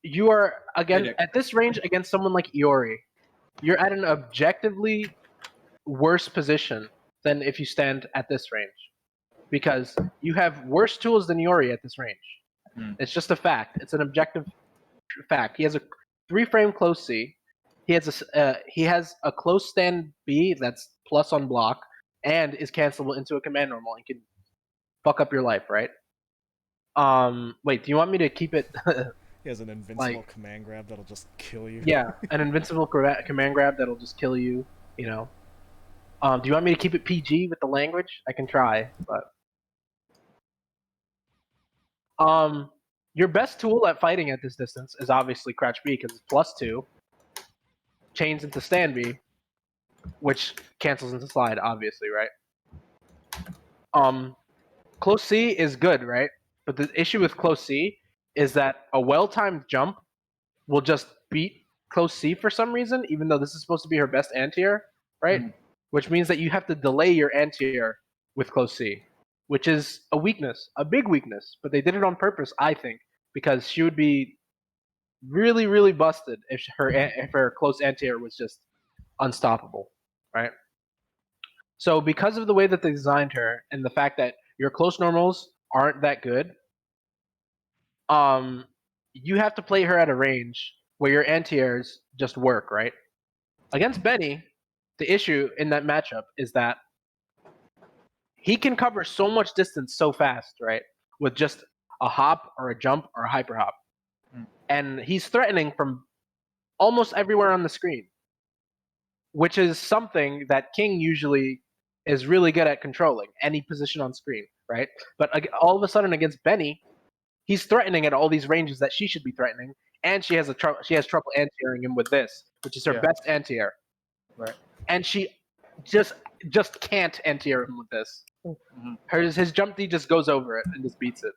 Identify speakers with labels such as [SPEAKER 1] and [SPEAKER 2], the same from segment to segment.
[SPEAKER 1] you are again at this range against someone like Iori. You're at an objectively worse position than if you stand at this range, because you have worse tools than Iori at this range. It's just a fact. It's an objective fact. He has a 3-frame close C. He has a close stand B that's plus on block and is cancelable into a command normal and can fuck up your life, right? Wait, do you want me to keep it?
[SPEAKER 2] He has an invincible command grab that'll just kill you.
[SPEAKER 1] Yeah, an invincible command grab that'll just kill you. You know. Do you want me to keep it PG with the language? I can try, but your best tool at fighting at this distance is obviously Crouch B because it's +2, chains into stand B, which cancels into slide, obviously, right? Close C is good, right? But the issue with close C is that a well-timed jump will just beat close C for some reason, even though this is supposed to be her best anti-air, right? Which means that you have to delay your anti-air with close C, which is a weakness, a big weakness. But they did it on purpose, I think, because she would be really, really busted if her close anti-air was just unstoppable, right? So because of the way that they designed her and the fact that your close normals aren't that good, you have to play her at a range where your anti-airs just work, right? Against Benny, the issue in that matchup is that he can cover so much distance so fast, right? With just a hop or a jump or a hyper hop. And he's threatening from almost everywhere on the screen, which is something that King usually is really good at controlling, any position on screen, right? But all of a sudden against Benny, he's threatening at all these ranges that she should be threatening, and she has trouble anti-airing him with this, which is her best anti-air.
[SPEAKER 3] Right.
[SPEAKER 1] And she just can't anti-air him with this. His jump D just goes over it and just beats it.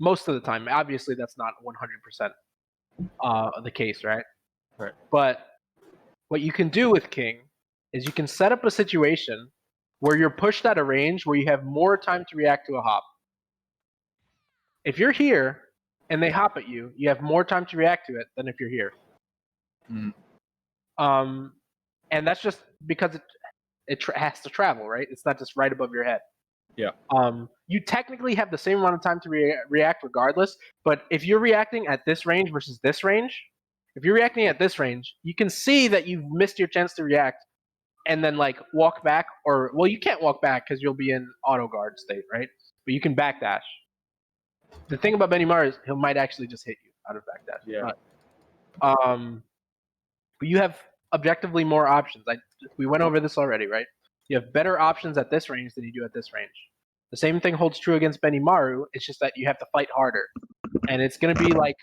[SPEAKER 1] Most of the time, obviously that's not 100% the case, right?
[SPEAKER 3] Right.
[SPEAKER 1] But what you can do with King is you can set up a situation where you're pushed at a range where you have more time to react to a hop. If you're here and they hop at you, you have more time to react to it than if you're here. And that's just because it has to travel, right? It's not just right above your head.
[SPEAKER 3] Yeah.
[SPEAKER 1] You technically have the same amount of time to react regardless, but if you're reacting at this range versus this range, if you're reacting at this range, you can see that you've missed your chance to react and then like walk back, or well, you can't walk back because you'll be in auto guard state, right? But you can backdash. The thing about Benny Mars is he might actually just hit you out of backdash.
[SPEAKER 3] Yeah.
[SPEAKER 1] But you have objectively more options. We went over this already, right? You have better options at this range than you do at this range. The same thing holds true against Benny Maru. It's just that you have to fight harder, and it's gonna be like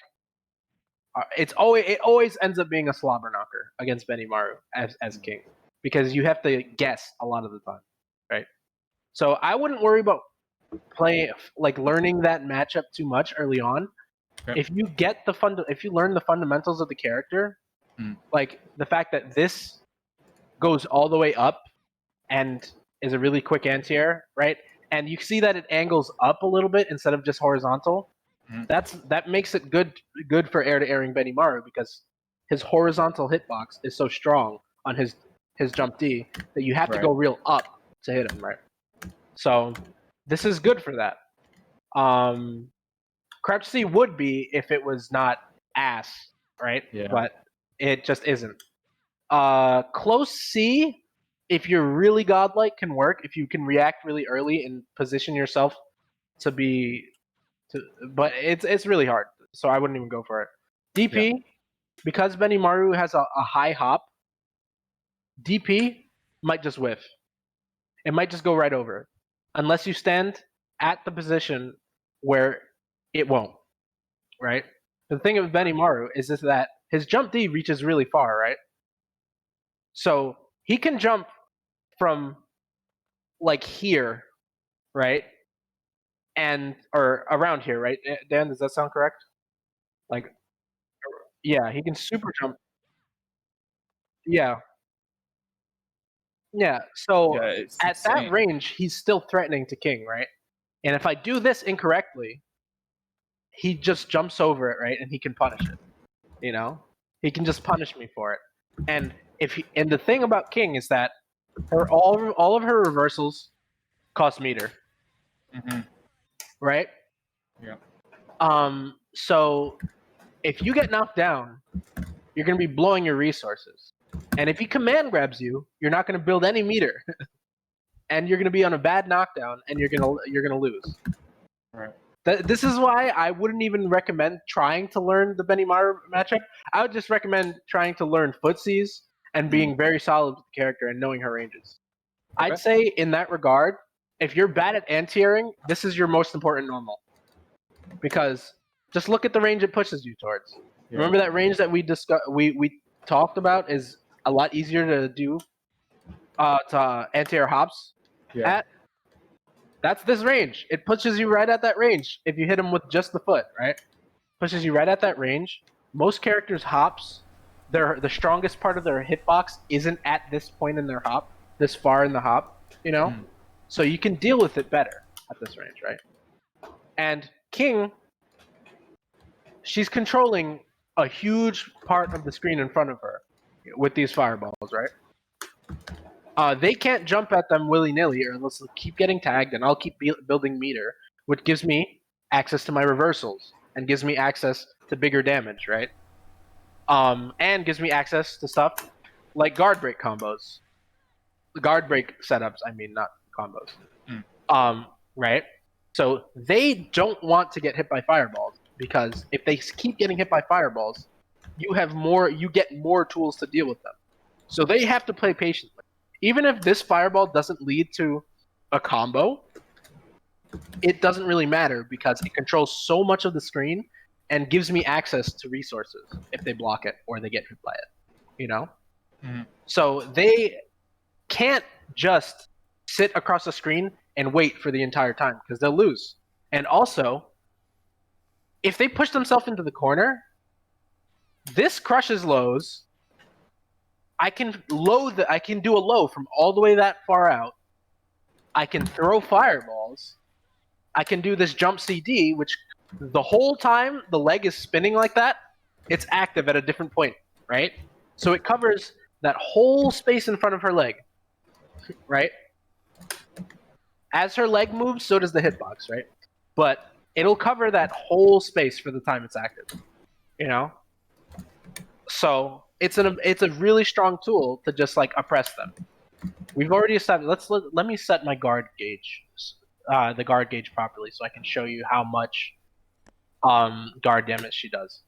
[SPEAKER 1] it always ends up being a slobber knocker against Benny Maru as King, because you have to guess a lot of the time, right? So I wouldn't worry about learning that matchup too much early on.
[SPEAKER 3] Okay.
[SPEAKER 1] If you learn the fundamentals of the character, like the fact that this goes all the way up and is a really quick anti-air, right? And you see that it angles up a little bit instead of just horizontal. That makes it good for air-to-airing Benny Maru, because his horizontal hitbox is so strong on his jump D that you have to go real up to hit him, right? So this is good for that. Crouch C would be if it was not ass, right?
[SPEAKER 3] Yeah.
[SPEAKER 1] But it just isn't. Close C, if you're really godlike, can work if you can react really early and position yourself but it's really hard, so I wouldn't even go for it. DP, because Benny Maru has a high hop, DP might just whiff. It might just go right over it, unless you stand at the position where it won't, right? The thing with Benny Maru is that his jump D reaches really far, right? So he can jump from like here, right? Or around here, right? Dan, does that sound correct? Like, yeah, he can super jump. Yeah. Yeah. So at that range, he's still threatening to King, right? And if I do this incorrectly, he just jumps over it, right? And he can punish it. You know, he can just punish me for it. And and the thing about King is that all of her reversals cost meter, right?
[SPEAKER 3] Yeah.
[SPEAKER 1] So if you get knocked down, you're gonna be blowing your resources. And if he command grabs you, you're not gonna build any meter. And you're gonna be on a bad knockdown, and you're gonna lose.
[SPEAKER 3] Right.
[SPEAKER 1] This is why I wouldn't even recommend trying to learn the Benimaru matchup. I would just recommend trying to learn footsies and being very solid with the character and knowing her ranges.
[SPEAKER 3] Okay.
[SPEAKER 1] I'd say in that regard, if you're bad at anti-airing, this is your most important normal. Because just look at the range it pushes you towards.
[SPEAKER 3] Yeah.
[SPEAKER 1] Remember that range that we talked about is a lot easier to do to anti-air hops at? That's this range. It pushes you right at that range if you hit him with just the foot, right? Pushes you right at that range. Most characters' hops, the strongest part of their hitbox isn't at this point in their hop, this far in the hop, you know? So you can deal with it better at this range, right? And King, she's controlling a huge part of the screen in front of her with these fireballs, right? They can't jump at them willy-nilly, or else they'll keep getting tagged, and I'll keep building meter, which gives me access to my reversals, and gives me access to bigger damage, right? And gives me access to stuff like guard break combos. Guard break setups, I mean, not combos. Right? So they don't want to get hit by fireballs, because if they keep getting hit by fireballs, you get more tools to deal with them. So they have to play patiently. Even if this fireball doesn't lead to a combo, it doesn't really matter because it controls so much of the screen and gives me access to resources if they block it or they get hit by it, you know? So they can't just sit across the screen and wait for the entire time because they'll lose. And also, if they push themselves into the corner, this crushes lows. I can do a low from all the way that far out. I can throw fireballs. I can do this jump CD, which the whole time the leg is spinning like that, it's active at a different point, right? So it covers that whole space in front of her leg, right? As her leg moves, so does the hitbox, right? But it'll cover that whole space for the time it's active, you know? So it's a really strong tool to just like oppress them. We've already established. Let me set my guard gauge, the guard gauge properly, so I can show you how much guard damage she does.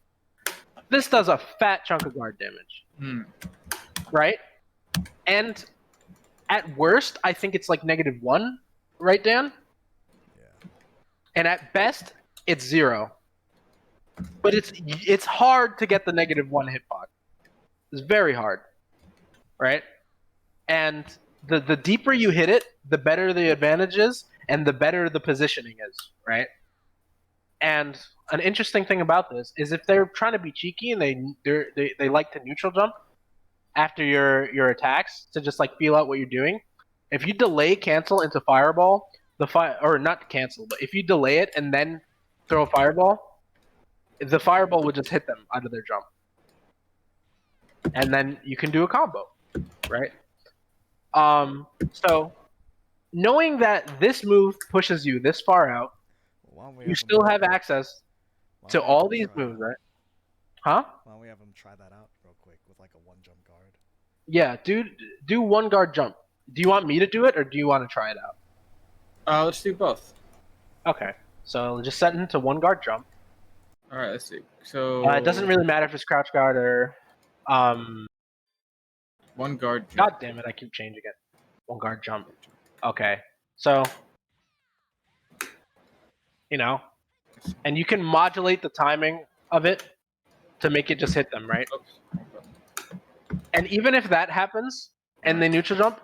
[SPEAKER 1] This does a fat chunk of guard damage, right? And at worst, I think it's like -1, right, Dan?
[SPEAKER 2] Yeah.
[SPEAKER 1] And at best, it's 0. But it's hard to get the -1 hitbox. It's very hard, right? And the deeper you hit it, the better the advantage is, and the better the positioning is, right? And an interesting thing about this is if they're trying to be cheeky and they like to neutral jump after your attacks to just like feel out what you're doing, if you delay cancel into fireball, or not cancel, but if you delay it and then throw a fireball, the fireball would just hit them out of their jump. And then you can do a combo, right? So knowing that this move pushes you this far out, you still have access to all these moves, right? Huh?
[SPEAKER 2] Why don't we have them try that out real quick with like a 1-jump guard?
[SPEAKER 1] Yeah, do 1 guard jump. Do you want me to do it, or do you want to try it out?
[SPEAKER 3] Let's do both.
[SPEAKER 1] Okay, so just set into 1 guard jump.
[SPEAKER 3] All right, let's see. So
[SPEAKER 1] It doesn't really matter if it's crouch guard or
[SPEAKER 3] 1 guard jump.
[SPEAKER 1] God damn it, I keep changing it. 1 guard jump. Okay, so you know, and you can modulate the timing of it to make it just hit them, right? And even if that happens and they neutral jump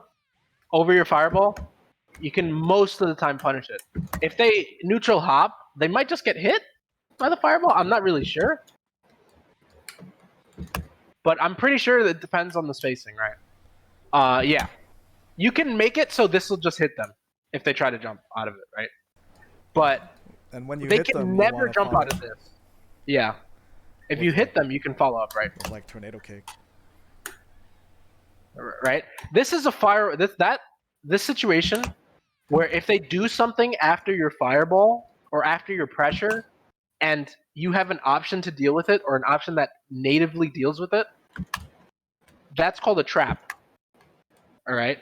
[SPEAKER 1] over your fireball, you can most of the time punish it. If they neutral hop, they might just get hit by the fireball. I'm not really sure. But I'm pretty sure that it depends on the spacing, right? Yeah. You can make it so this will just hit them if they try to jump out of it, right? But
[SPEAKER 2] And when you
[SPEAKER 1] They
[SPEAKER 2] hit
[SPEAKER 1] can
[SPEAKER 2] them, you
[SPEAKER 1] never
[SPEAKER 2] wanna
[SPEAKER 1] jump
[SPEAKER 2] follow
[SPEAKER 1] out of this. Yeah. If
[SPEAKER 2] With
[SPEAKER 1] you hit
[SPEAKER 2] like-
[SPEAKER 1] them, you can follow up, right?
[SPEAKER 2] with like tornado kick.
[SPEAKER 1] Right. This is a fire. This situation where if they do something after your fireball or after your pressure, and you have an option to deal with it or an option that natively deals with it, that's called a trap. All right.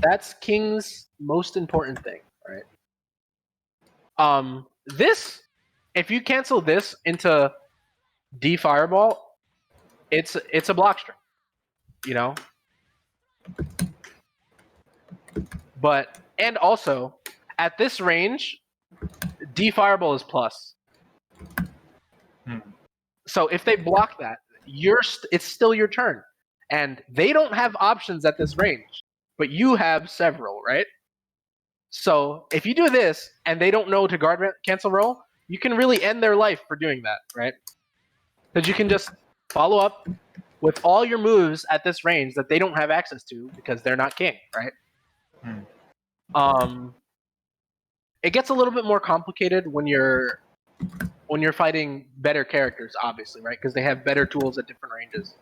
[SPEAKER 1] That's King's most important thing. All right. This, if you cancel this into D fireball, it's a block string. You know. But and also at this range, D fireball is plus. So if they block that, it's still your turn, and they don't have options at this range, but you have several, right? So if you do this and they don't know to guard cancel roll, you can really end their life for doing that, right? Because you can just follow up with all your moves at this range that they don't have access to because they're not king, right? It gets a little bit more complicated when you're fighting better characters, obviously, right? Because they have better tools at different ranges.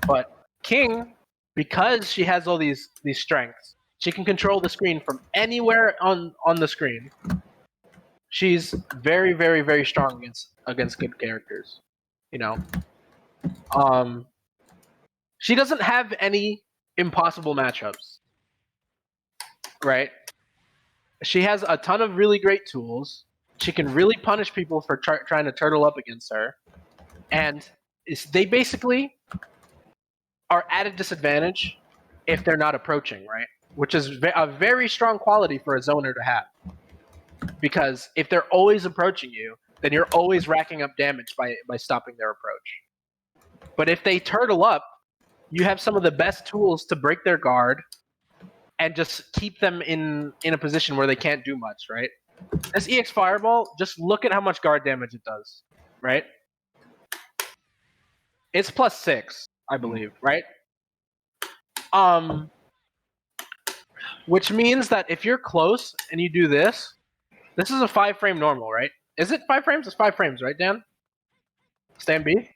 [SPEAKER 1] But King, because she has all these strengths, she can control the screen from anywhere on the screen. She's very, very, very strong against good characters. You know, she doesn't have any impossible matchups, right? She has a ton of really great tools. She can really punish people for trying to turtle up against her, and they basically are at a disadvantage if they're not approaching, right? Which is a very strong quality for a zoner to have. Because if they're always approaching you, then you're always racking up damage by stopping their approach. But if they turtle up, you have some of the best tools to break their guard and just keep them in a position where they can't do much, right? This EX Fireball, just look at how much guard damage it does, right? It's +6, I believe, right? Which means that if you're close and you do this is a 5-frame normal, right? Is it 5 frames? It's 5 frames, right, Dan? Stand B?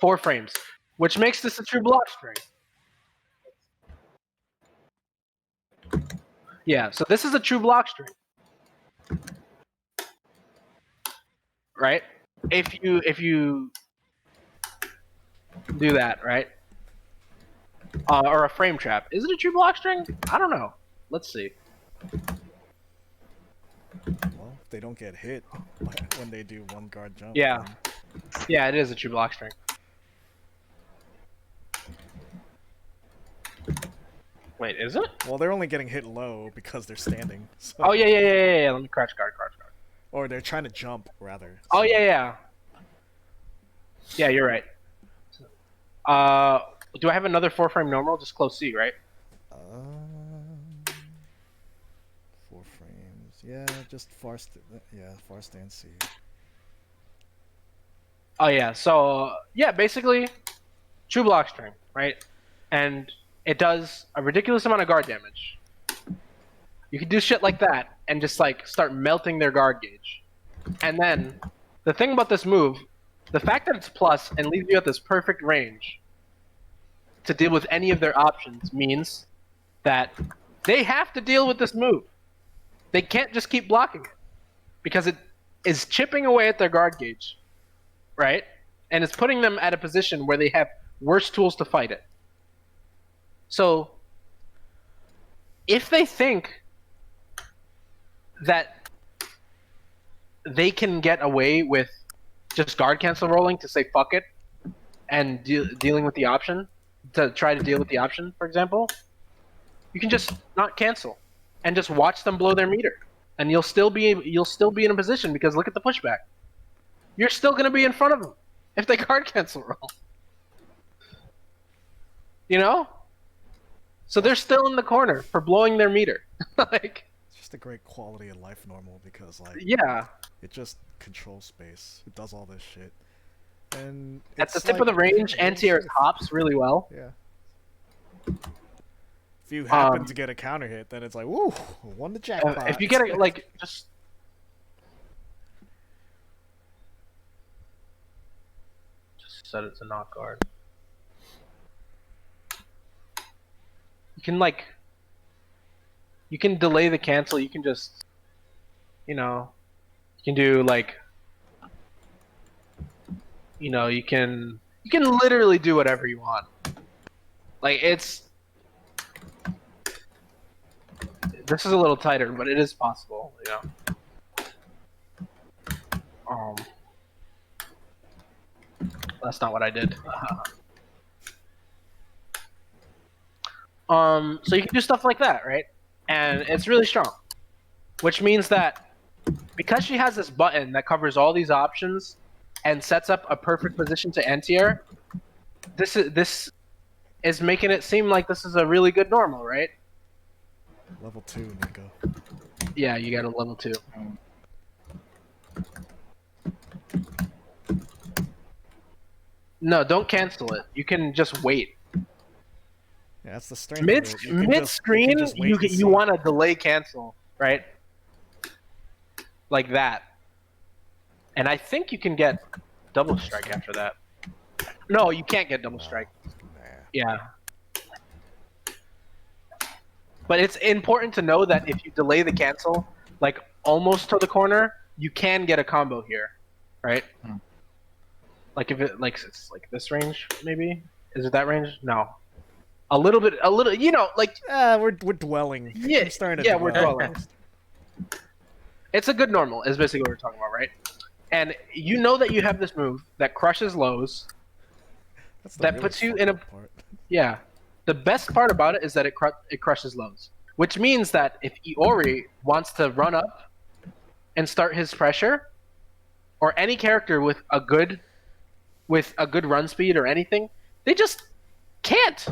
[SPEAKER 1] 4 frames, which makes this a true block string. Yeah, so this is a true block string. Right? If you do that, right? Or a frame trap. Is it a true block string? I don't know. Let's see.
[SPEAKER 2] Well, if they don't get hit when they do one guard jump.
[SPEAKER 1] Yeah.
[SPEAKER 2] Then...
[SPEAKER 1] Yeah, it is a true block string. Wait, is it?
[SPEAKER 2] Well, they're only getting hit low because they're standing. So...
[SPEAKER 1] Oh, yeah. Let me crouch guard.
[SPEAKER 2] Or they're trying to jump, rather.
[SPEAKER 1] So... Oh, yeah. Yeah, you're right. Do I have another 4-frame normal? Just close C, right?
[SPEAKER 2] 4 frames. Yeah, just far stand C.
[SPEAKER 1] Oh, yeah. So, yeah, basically, true block string, right? And it does a ridiculous amount of guard damage. You can do shit like that and just, like, start melting their guard gauge. And then, the thing about this move, the fact that it's plus and leaves you at this perfect range to deal with any of their options means that they have to deal with this move. They can't just keep blocking it because it is chipping away at their guard gauge, right? And it's putting them at a position where they have worse tools to fight it. So if they think that they can get away with just guard cancel rolling to say fuck it and dealing with the option, to try to deal with the option, for example, you can just not cancel and just watch them blow their meter, and you'll still be in a position because look at the pushback. You're still going to be in front of them if they guard cancel roll. You know? So they're still in the corner for blowing their meter. Like,
[SPEAKER 2] it's just a great quality of life normal because, like,
[SPEAKER 1] yeah,
[SPEAKER 2] it just controls space. It does all this shit. And
[SPEAKER 1] at the tip of the range, anti-air hops really well.
[SPEAKER 2] Yeah. If you happen to get a counter hit, then it's like, woo, won the jackpot.
[SPEAKER 1] If you get it, like, just set it to not guard. You can you can delay the cancel. You can just, you can do like, you can literally do whatever you want. Like this is a little tighter, but it is possible, That's not what I did. So you can do stuff like that, right? And it's really strong, which means that because she has this button that covers all these options and sets up a perfect position to anti-air, this is making it seem like this is a really good normal, right?
[SPEAKER 2] Level 2, Nico.
[SPEAKER 1] Yeah, you got a level 2. No, don't cancel it. You can just wait.
[SPEAKER 2] Yeah, that's the strength.
[SPEAKER 1] Mid screen, you want to delay cancel, right? Like that. And I think you can get double strike after that. No, you can't get double strike. Yeah. But it's important to know that if you delay the cancel, like almost to the corner, you can get a combo here, right? Like if it's like this range, maybe? Is it that range? No. A little, like...
[SPEAKER 2] we're dwelling.
[SPEAKER 1] Yeah,
[SPEAKER 2] I'm starting to
[SPEAKER 1] we're dwelling. It's a good normal, is basically what we're talking about, right? And you know that you have this move that crushes lows, that puts you in a...
[SPEAKER 2] part.
[SPEAKER 1] Yeah. The best part about it is that it crushes lows. Which means that if Iori wants to run up and start his pressure, or any character with a good run speed or anything, they just can't.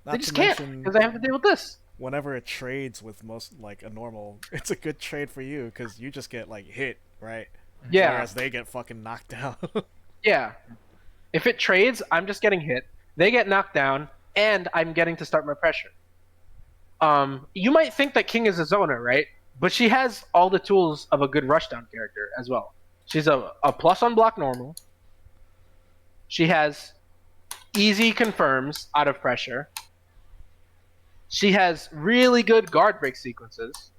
[SPEAKER 1] They just can't, because they have to deal with this.
[SPEAKER 2] Whenever it trades with a normal, it's a good trade for you, because you just get, hit, right?
[SPEAKER 1] Yeah.
[SPEAKER 2] Whereas they get fucking knocked down.
[SPEAKER 1] Yeah. If it trades, I'm just getting hit. They get knocked down, and I'm getting to start my pressure. You might think that King is a zoner, right? But she has all the tools of a good rushdown character as well. She's a plus on block normal. She has easy confirms out of pressure. She has really good guard break sequences.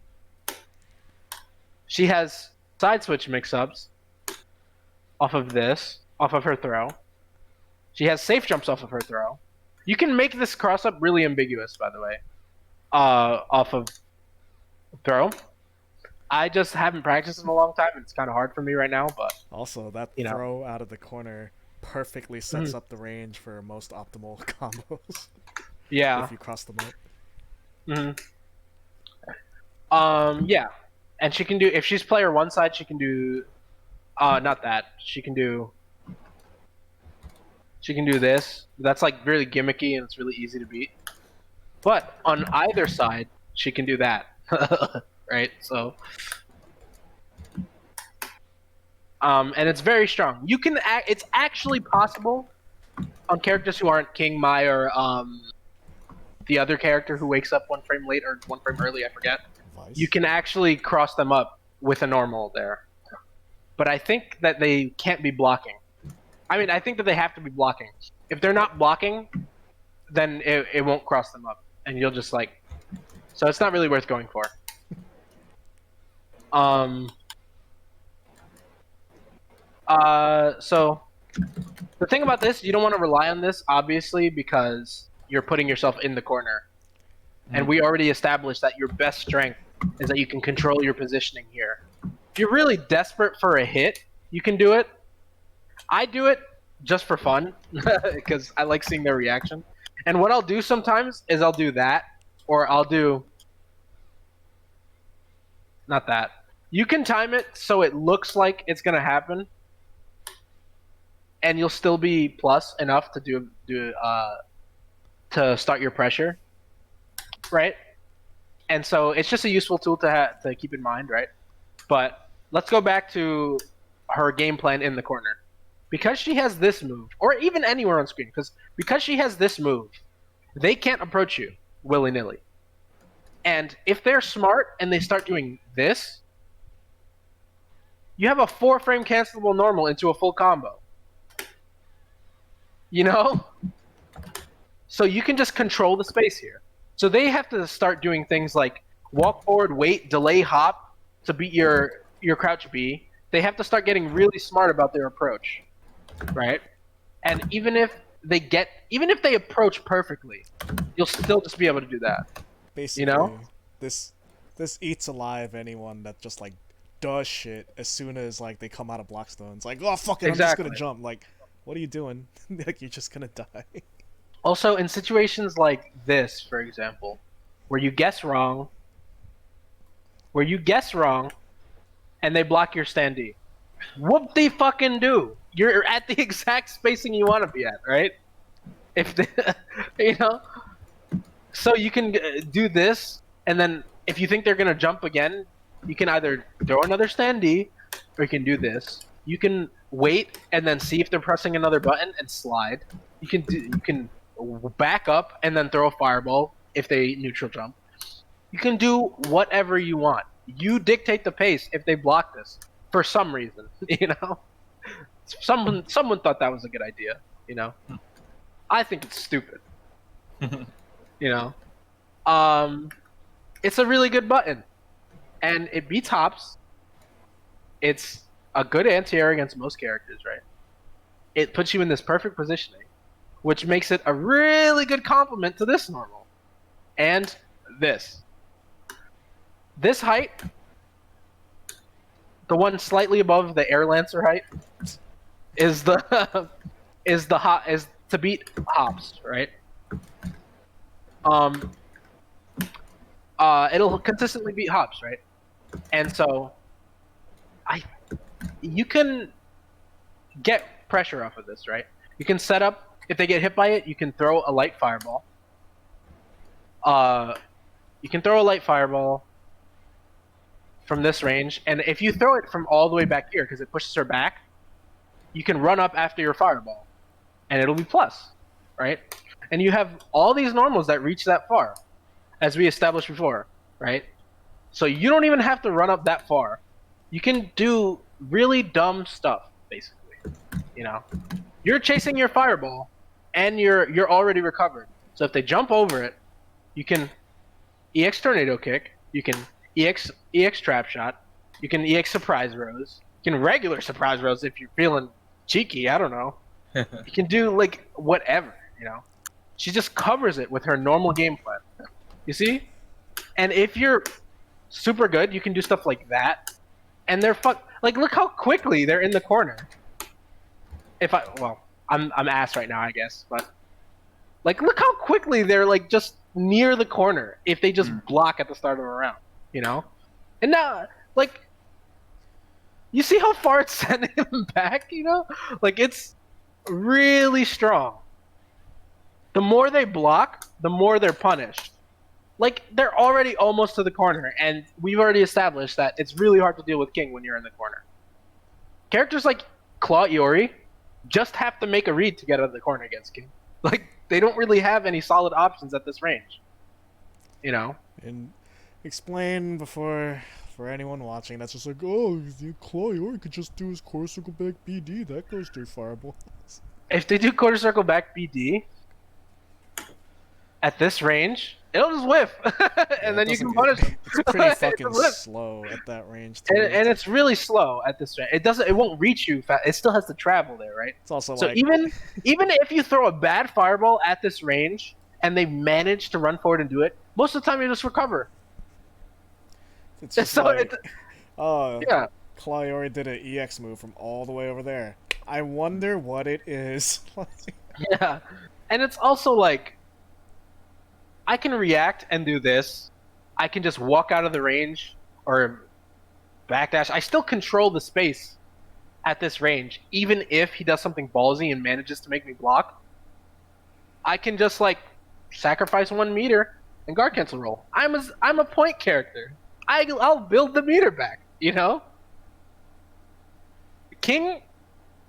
[SPEAKER 1] She has side switch mix-ups off of her throw. She has safe jumps off of her throw. You can make this cross-up really ambiguous, by the way, off of throw. I just haven't practiced in a long time, and it's kind of hard for me right now, but...
[SPEAKER 2] Also, that throw out of the corner perfectly sets up the range for most optimal combos.
[SPEAKER 1] Yeah.
[SPEAKER 2] If you cross them up.
[SPEAKER 1] Yeah. And she can do... If she's player one side, she can do... not that. She can do this. That's, really gimmicky, and it's really easy to beat. But on either side, she can do that. Right? So... and it's very strong. You can... It's actually possible on characters who aren't King, Mai, or the other character who wakes up 1 frame late or 1 frame early, I forget.
[SPEAKER 2] Vice.
[SPEAKER 1] You can actually cross them up with a normal there. But I think that they can't be blocking. I mean, I think that they have to be blocking. If they're not blocking, then it won't cross them up. And you'll just So it's not really worth going for. So the thing about this, you don't want to rely on this, obviously, because you're putting yourself in the corner. And we already established that your best strength is that you can control your positioning here. If you're really desperate for a hit, you can do it. I do it just for fun, because I like seeing their reaction. And what I'll do sometimes is I'll do that, or I'll do... Not that. You can time it so it looks like it's going to happen, and you'll still be plus enough to to start your pressure, right? And so it's just a useful tool to keep in mind, right? But let's go back to her game plan in the corner. Because she has this move, or even anywhere on screen, because she has this move, they can't approach you. willy-nilly. And if they're smart and they start doing this, you have a 4-frame cancelable normal into a full combo. You know? So you can just control the space here. So they have to start doing things like walk forward, wait, delay, hop to beat your crouch B. They have to start getting really smart about their approach, right? And even if they approach perfectly, you'll still just be able to do that.
[SPEAKER 2] Basically,
[SPEAKER 1] You know?
[SPEAKER 2] this eats alive anyone that just like does shit as soon as like they come out of Blockstone. It's like, oh fuck it, I'm just gonna jump. Like, what are you doing? Like, you're just gonna die.
[SPEAKER 1] Also, in situations like this, for example, where you guess wrong, and they block your standee, whoop they fucking do. You're at the exact spacing you want to be at, right? If they, you know, so you can do this, and then if you think they're gonna jump again, you can either throw another standee, or you can do this. You can wait and then see if they're pressing another button and slide. You can back up and then throw a fireball if they neutral jump. You can do whatever you want. You dictate the pace if they block this for some reason, you know? Someone thought that was a good idea, you know? I think it's stupid. You know? It's a really good button. And it beats hops. It's a good anti-air against most characters, right? It puts you in this perfect positioning, which makes it a really good complement to this normal. And this. This height, the one slightly above the Air Lancer height, is to beat hops, right? It'll consistently beat hops, right? And so you can get pressure off of this, right? You can set up, if they get hit by it, you can throw a light fireball. You can throw a light fireball from this range, and if you throw it from all the way back here, because it pushes her back, you can run up after your fireball, and it'll be plus, right? And you have all these normals that reach that far, as we established before, right? So you don't even have to run up that far. You can do really dumb stuff, basically. You know, you're chasing your fireball, and you're already recovered. So if they jump over it, you can EX Tornado Kick. You can EX Trap Shot. You can EX Surprise Rose. You can regular Surprise Rose if you're feeling cheeky. I don't know. You can do like whatever. You know, she just covers it with her normal game plan. You see? And if you're super good, you can do stuff like that. And they're like, look how quickly they're in the corner. I'm ass right now, I guess, but like, look how quickly they're like just near the corner if they just block at the start of a round, you know? And now, like, you see how far it's sending them back, you know? Like, it's really strong. The more they block, the more they're punished. Like, they're already almost to the corner, and we've already established that it's really hard to deal with King when you're in the corner. Characters like Claw Iori just have to make a read to get out of the corner against King. Like, they don't really have any solid options at this range. You know?
[SPEAKER 2] And explain for anyone watching that's just like, oh, Claw Iori could just do his quarter circle back BD, that goes through fireball.
[SPEAKER 1] If they do quarter circle back BD at this range, it'll just whiff, and then you can punish them.
[SPEAKER 2] It's pretty fucking slow at that range too.
[SPEAKER 1] And it's really slow at this range. It won't reach you fast. It still has to travel there, right?
[SPEAKER 2] It's also
[SPEAKER 1] so
[SPEAKER 2] like
[SPEAKER 1] even if you throw a bad fireball at this range and they manage to run forward and do it, most of the time you just recover.
[SPEAKER 2] It's just
[SPEAKER 1] so
[SPEAKER 2] like,
[SPEAKER 1] yeah.
[SPEAKER 2] Claw Iori did an EX move from all the way over there. I wonder what it is.
[SPEAKER 1] Yeah, and it's also like, I can react and do this. I can just walk out of the range or backdash. I still control the space at this range, even if he does something ballsy and manages to make me block. I can just like sacrifice 1 meter and guard cancel roll. I'm a point character. I'll build the meter back. You know, King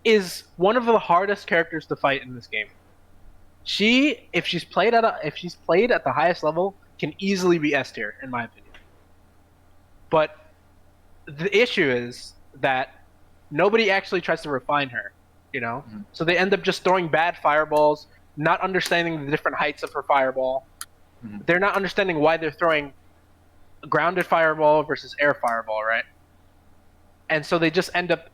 [SPEAKER 1] is one of the hardest characters to fight in this game. if she's played at the highest level, can easily be S tier in my opinion. But the issue is that nobody actually tries to refine her, you know?
[SPEAKER 3] Mhm.
[SPEAKER 1] So they end up just throwing bad fireballs, not understanding the different heights of her fireball.
[SPEAKER 3] Mhm.
[SPEAKER 1] They're not understanding why they're throwing grounded fireball versus air fireball, right? And so they just end up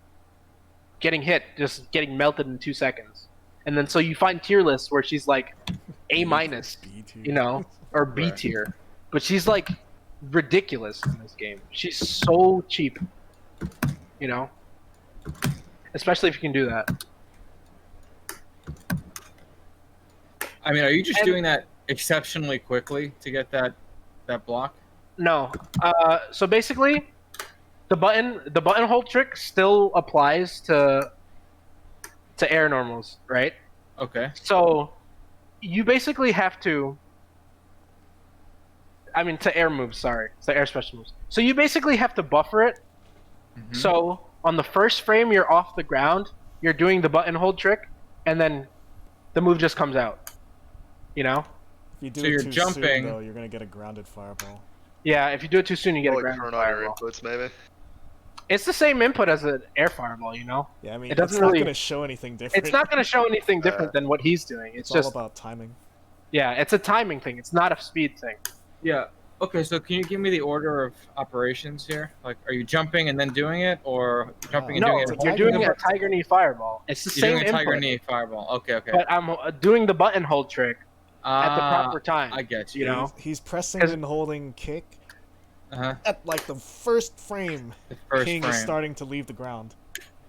[SPEAKER 1] getting hit, just getting melted in 2 seconds. And then so you find tier lists where she's like A minus,
[SPEAKER 2] B tier.
[SPEAKER 1] you know, or B
[SPEAKER 3] Right.
[SPEAKER 1] tier. But she's like ridiculous in this game. She's so cheap, you know? Especially if you can do that.
[SPEAKER 3] I mean, are you just
[SPEAKER 1] And-
[SPEAKER 3] doing that exceptionally quickly to get that block?
[SPEAKER 1] No. So basically, the button hold trick still applies to air normals, right?
[SPEAKER 3] Okay.
[SPEAKER 1] So you basically have to. I mean, to air moves. Sorry, it's the air special moves. So you basically have to buffer it.
[SPEAKER 3] Mhm.
[SPEAKER 1] So on the first frame, you're off the ground. You're doing the button hold trick, and then the move just comes out. You know?
[SPEAKER 2] If you do
[SPEAKER 3] So
[SPEAKER 2] it
[SPEAKER 3] you're
[SPEAKER 2] too
[SPEAKER 3] jumping-
[SPEAKER 2] soon, though, you're gonna get a grounded fireball.
[SPEAKER 1] Yeah. If you do it too soon, you get
[SPEAKER 4] Or
[SPEAKER 1] a
[SPEAKER 4] like
[SPEAKER 1] ground
[SPEAKER 4] turn on your
[SPEAKER 1] fireball.
[SPEAKER 4] inputs, maybe.
[SPEAKER 1] It's the same input as an air fireball. You know?
[SPEAKER 2] Yeah, I mean,
[SPEAKER 1] It doesn't
[SPEAKER 2] it's not
[SPEAKER 1] really-
[SPEAKER 2] gonna show anything different.
[SPEAKER 1] It's not going to show anything different than what he's doing. It's
[SPEAKER 2] all
[SPEAKER 1] just
[SPEAKER 2] about timing.
[SPEAKER 1] yeah, it's a timing thing. It's not a speed thing.
[SPEAKER 3] Yeah. Okay, so can you give me the order of operations here? Like, are you jumping and then doing it, or jumping and
[SPEAKER 1] No,
[SPEAKER 3] doing it?
[SPEAKER 2] it's a
[SPEAKER 1] you're
[SPEAKER 2] tiger
[SPEAKER 1] doing
[SPEAKER 2] knee.
[SPEAKER 1] a tiger knee fireball. It's the
[SPEAKER 3] You're
[SPEAKER 1] same
[SPEAKER 3] doing a tiger
[SPEAKER 1] input,
[SPEAKER 3] knee fireball. Okay, okay.
[SPEAKER 1] but I'm doing the button hold trick at the proper time.
[SPEAKER 3] I get
[SPEAKER 1] You
[SPEAKER 3] you.
[SPEAKER 1] know?
[SPEAKER 2] He's pressing
[SPEAKER 1] 'Cause-
[SPEAKER 2] and holding kick
[SPEAKER 3] Uh-huh.
[SPEAKER 2] at like the first frame.
[SPEAKER 3] The first
[SPEAKER 2] King
[SPEAKER 3] frame.
[SPEAKER 2] is starting to leave the ground.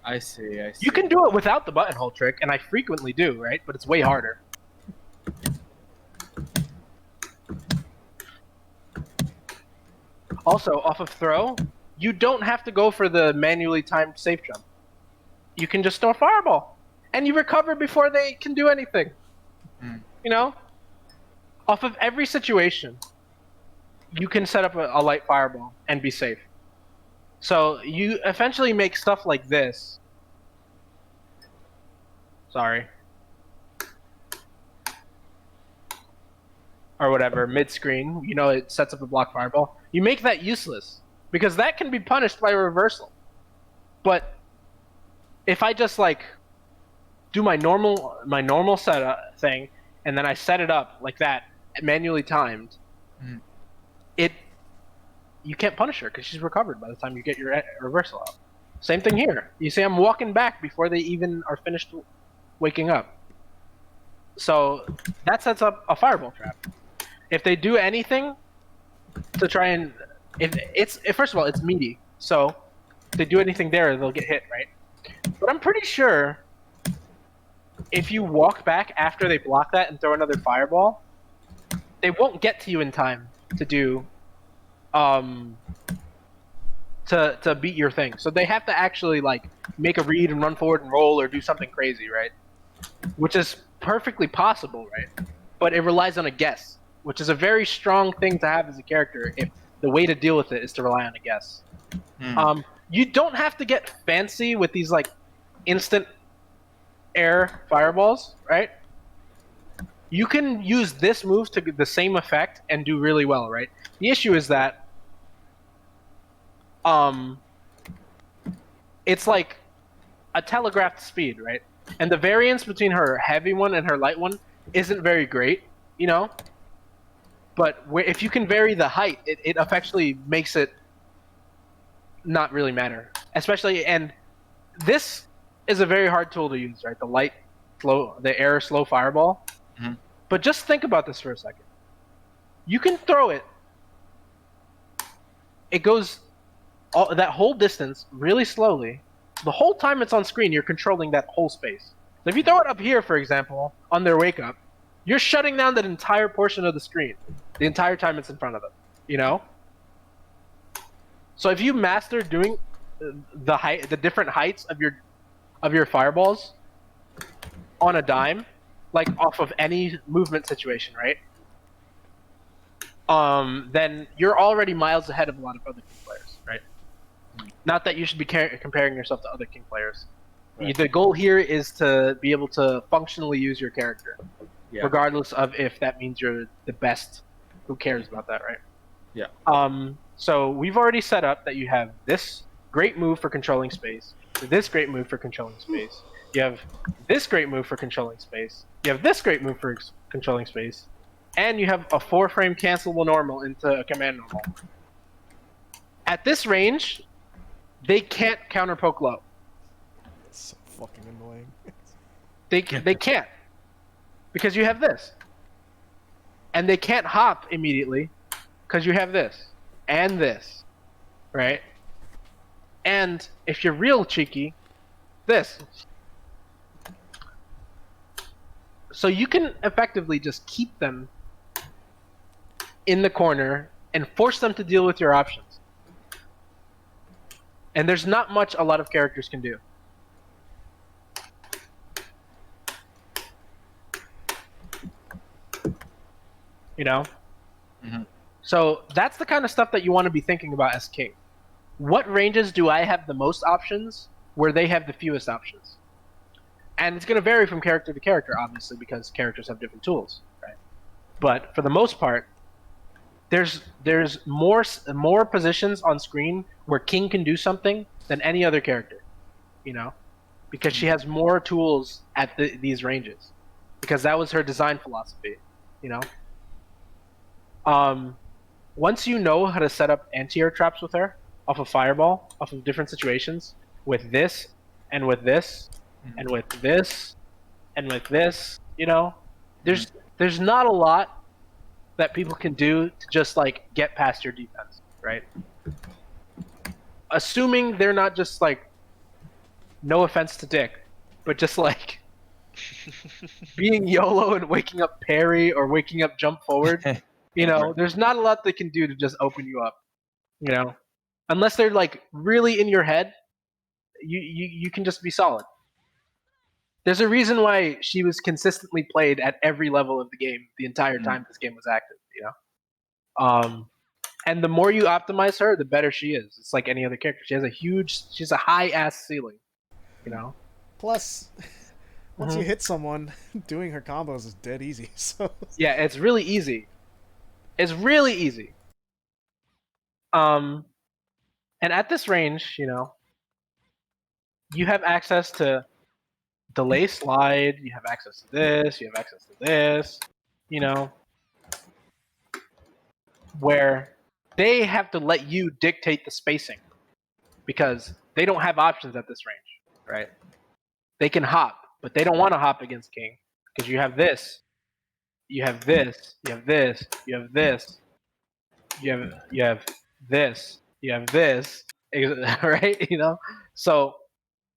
[SPEAKER 3] I see. I see.
[SPEAKER 1] You can do it without the button hold trick, and I frequently do, right? But it's way harder. Also, off of throw, you don't have to go for the manually timed safe jump. You can just throw a fireball, and you recover before they can do anything.
[SPEAKER 3] Hmm.
[SPEAKER 1] You know? Off of every situation, you can set up a light fireball and be safe. So you essentially make stuff like this. Sorry. Or whatever, mid-screen, you know, it sets up a block fireball. You make that useless, because that can be punished by a reversal. But if I just, like, do my normal setup thing, and then I set it up like that, manually timed,
[SPEAKER 3] Mhm.
[SPEAKER 1] you can't punish her, because she's recovered by the time you get your reversal out. Same thing here. You see I'm walking back before they even are finished waking up. So that sets up a fireball trap. If they do anything to try and first of all, it's meaty, so if they do anything there, they'll get hit, right? But I'm pretty sure if you walk back after they block that and throw another fireball, they won't get to you in time to do to beat your thing. So they have to actually like make a read and run forward and roll or do something crazy, right? Which is perfectly possible, right? But it relies on a guess, which is a very strong thing to have as a character if the way to deal with it is to rely on a guess.
[SPEAKER 3] Hmm.
[SPEAKER 1] You don't have to get fancy with these like instant air fireballs, right? You can use this move to get the same effect and do really well, right? The issue is that it's like a telegraphed speed, right? And the variance between her heavy one and her light one isn't very great, you know? But if you can vary the height, it effectively makes it not really matter. Especially, and this is a very hard tool to use, right? The air slow fireball.
[SPEAKER 3] Mhm.
[SPEAKER 1] But just think about this for a second. You can throw it. It goes that whole distance really slowly. The whole time it's on screen, you're controlling that whole space. So if you throw it up here, for example, on their wake up, you're shutting down that entire portion of the screen the entire time it's in front of them. You know. So if you master doing the different heights of your fireballs on a dime, like off of any movement situation, right? Then you're already miles ahead of a lot of other King players, right? Not that you should be comparing yourself to other King players.
[SPEAKER 3] Right.
[SPEAKER 1] The goal here is to be able to functionally use your character. regardless of if that means you're the best. Who cares about that, right?
[SPEAKER 3] Yeah.
[SPEAKER 1] So we've already set up that you have this great move for controlling space, this great move for controlling space. You have this great move for controlling space. You have this great move for controlling space, and you have a 4-frame cancelable normal into a command normal. At this range, they can't counter poke low.
[SPEAKER 2] It's so fucking annoying.
[SPEAKER 1] They can't, because you have this, and they can't hop immediately because you have this and this, right? And if you're real cheeky, this. So you can effectively just keep them in the corner and force them to deal with your options. And there's not much a lot of characters can do. You know?
[SPEAKER 3] Mm-hmm.
[SPEAKER 1] So that's the kind of stuff that you want to be thinking about as king. What ranges do I have the most options where they have the fewest options? And it's going to vary from character to character, obviously, because characters have different tools, right? But for the most part, there's more positions on screen where King can do something than any other character, you know, because she has more tools at these ranges, because that was her design philosophy, you know. Once you know how to set up anti-air traps with her, off of Fireball, off of different situations, with this, and with this, and with this, and with this, you know, there's not a lot that people can do to just like get past your defense, right? Assuming they're not just like, no offense to Dick, but just like being YOLO and waking up parry or waking up jump forward. You know, there's not a lot they can do to just open you up, you know, unless they're like really in your head. You can just be solid. There's a reason why she was consistently played at every level of the game the entire time this game was active, you know. And the more you optimize her, the better she is. It's like any other character. She's a high ass ceiling, you know.
[SPEAKER 2] Plus, once you hit someone, doing her combos is dead easy. So
[SPEAKER 1] yeah, it's really easy. It's really easy. And at this range, you know, you have access to delay slide, you have access to this, you have access to this, you know, where they have to let you dictate the spacing because they don't have options at this range, right? They can hop, but they don't want to hop against King because you have this, you have this, you have this, you have this, you have this, you have this, right? You know, so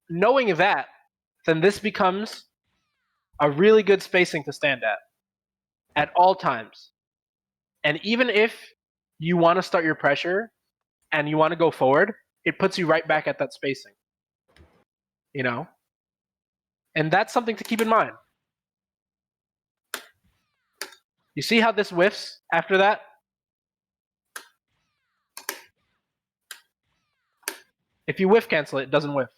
[SPEAKER 1] knowing that, then this becomes a really good spacing to stand at all times. And even if you want to start your pressure and you want to go forward, it puts you right back at that spacing. You know? And that's something to keep in mind. You see how this whiffs after that? If you whiff cancel it, it doesn't whiff.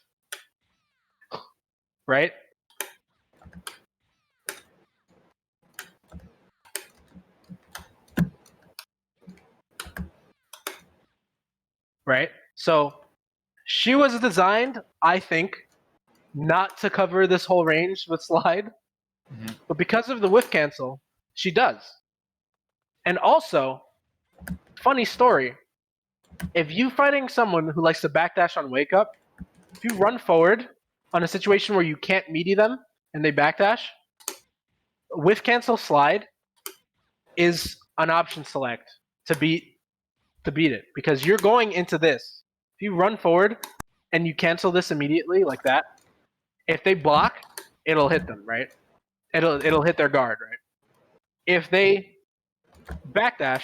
[SPEAKER 1] Right? Right? So she was designed, I think, not to cover this whole range with slide. But because of the whiff cancel, she does. And also, funny story, if you fighting someone who likes to backdash on wake up, if you run forward on a situation where you can't meaty them and they backdash, whiff cancel slide is an option select to beat it, because you're going into this. If you run forward and you cancel this immediately like that, if they block, it'll hit them, right? It'll hit their guard, right? If they backdash,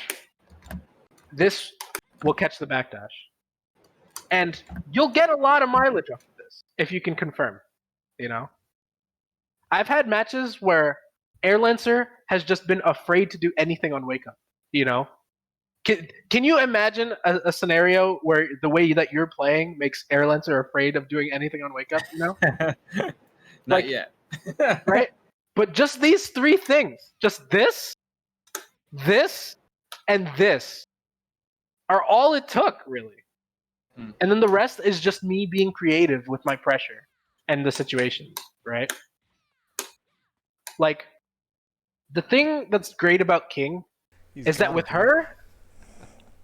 [SPEAKER 1] this will catch the backdash. And you'll get a lot of mileage off of this if you can confirm, you know? I've had matches where Air Lancer has just been afraid to do anything on wake up, you know? Can you imagine a scenario where the way that you're playing makes Air Lancer afraid of doing anything on wake up, you know?
[SPEAKER 3] Not yet.
[SPEAKER 1] Right? But just these three things, just this, and this, are all it took, really. And then the rest is just me being creative with my pressure and the situation, right? Like, the thing that's great about King is that with her,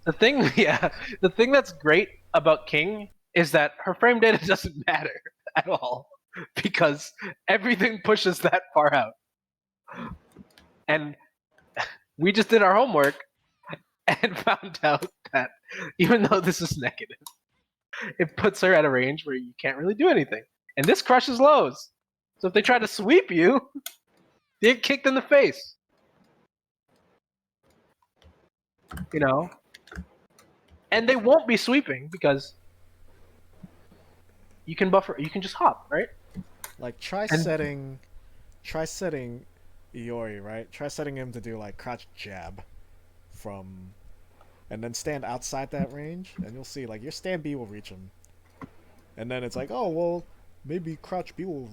[SPEAKER 1] the thing that's great about King is that her frame data doesn't matter at all because everything pushes that far out. And we just did our homework and found out that even though this is negative, it puts her at a range where you can't really do anything. And this crushes lows. So if they try to sweep you, they get kicked in the face. You know? And they won't be sweeping because you can buffer, you can just hop, right?
[SPEAKER 2] Like try setting Iori, right? Try setting him to do like crouch jab and then stand outside that range, and you'll see like your stand B will reach him. And then it's like, oh well, maybe crouch B will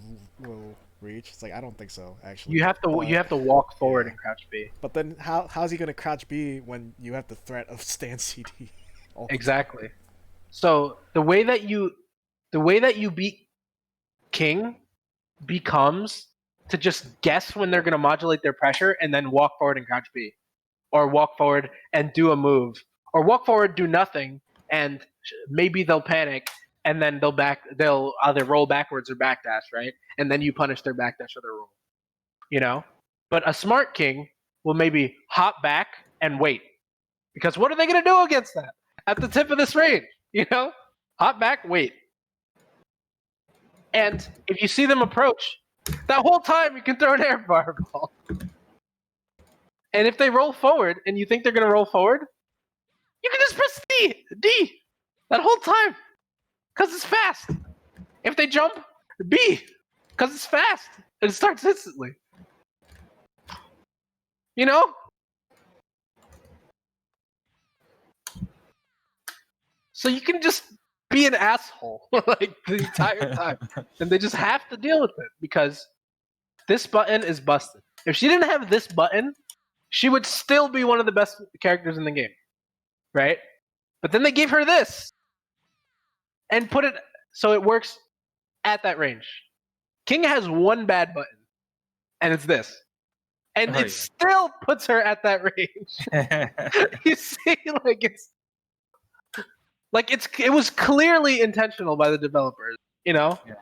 [SPEAKER 2] reach. It's like I don't think so, actually.
[SPEAKER 1] You have to walk forward and crouch B.
[SPEAKER 2] But then how's he gonna crouch B when you have the threat of stand CD?
[SPEAKER 1] Exactly. So the way that you beat King becomes to just guess when they're gonna modulate their pressure and then walk forward and crouch B, or walk forward and do a move, or walk forward, do nothing, and maybe they'll panic and then they'll either roll backwards or backdash, right? And then you punish their backdash or their roll. You know? But a smart King will maybe hop back and wait. Because what are they gonna do against that? At the tip of this range, you know? Hop back, wait. And if you see them approach, that whole time you can throw an air fireball. And if they roll forward and you think they're gonna roll forward, you can just press D that whole time. Because it's fast. If they jump, B. Because it's fast. It starts instantly. You know? So you can just be an asshole like the entire time. And they just have to deal with it because this button is busted. If she didn't have this button, she would still be one of the best characters in the game. Right? But then they gave her this and put it so it works at that range. King has one bad button, and it's this. And it still puts her at that range. You see, it was clearly intentional by the developers, you know? Yeah.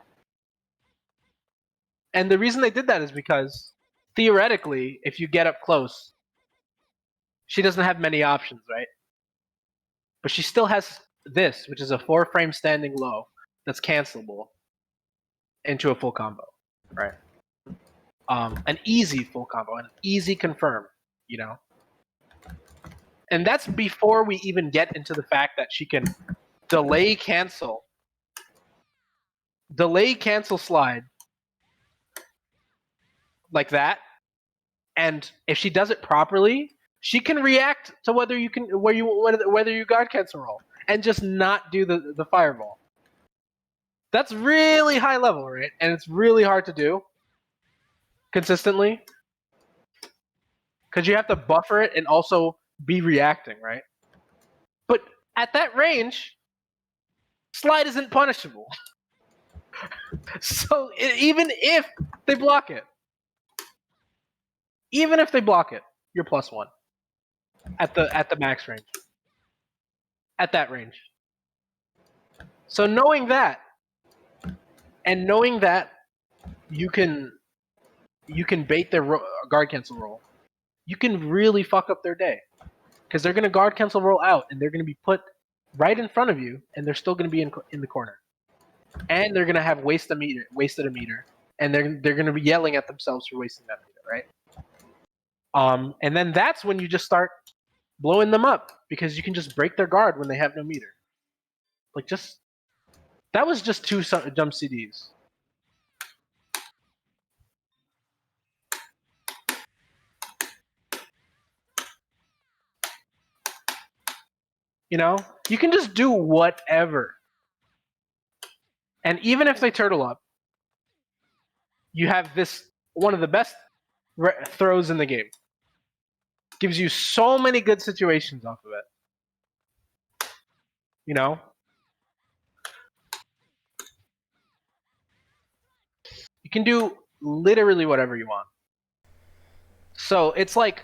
[SPEAKER 1] And the reason they did that is because theoretically, if you get up close, she doesn't have many options, right? But she still has this, which is a 4-frame standing low that's cancelable into a full combo, right? An easy full combo, an easy confirm, you know? And that's before we even get into the fact that she can delay cancel slide like that. And if she does it properly, she can react to whether you guard cancel roll and just not do the fireball. That's really high level, right? And it's really hard to do consistently because you have to buffer it and also be reacting, right? But at that range, slide isn't punishable. So even if they block it, you're +1 at the max range. At that range. So knowing that, and knowing that you can bait their guard cancel roll, you can really fuck up their day. Because they're going to guard cancel roll out, and they're going to be put right in front of you, and they're still going to be in the corner. And they're going to have wasted a meter, and they're going to be yelling at themselves for wasting that meter, right? And then that's when you just start blowing them up, because you can just break their guard when they have no meter. That was just 2 jump CDs. You know, you can just do whatever. And even if they turtle up, you have this one of the best throws in the game. Gives you so many good situations off of it. You know? You can do literally whatever you want. So it's like,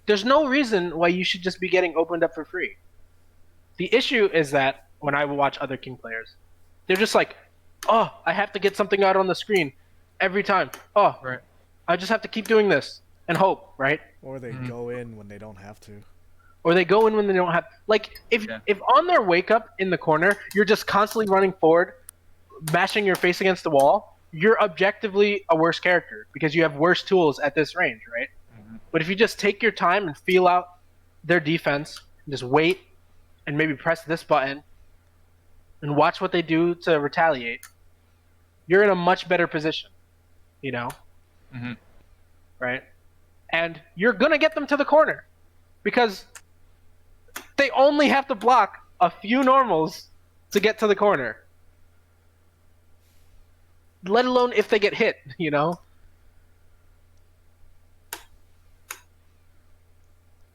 [SPEAKER 1] there's no reason why you should just be getting opened up for free. The issue is that when I watch other King players, they're just like, oh, I have to get something out on the screen every time. Oh,
[SPEAKER 3] Right.
[SPEAKER 1] I just have to keep doing this and hope, right?
[SPEAKER 2] Or they go in when they don't have to.
[SPEAKER 1] Or they go in when they don't have. Like, if on their wake up in the corner, you're just constantly running forward, bashing your face against the wall, you're objectively a worse character because you have worse tools at this range, right? But if you just take your time and feel out their defense, and just wait, and maybe press this button, and watch what they do to retaliate, you're in a much better position, you know? Right? And you're gonna get them to the corner because they only have to block a few normals to get to the corner. Let alone if they get hit, you know?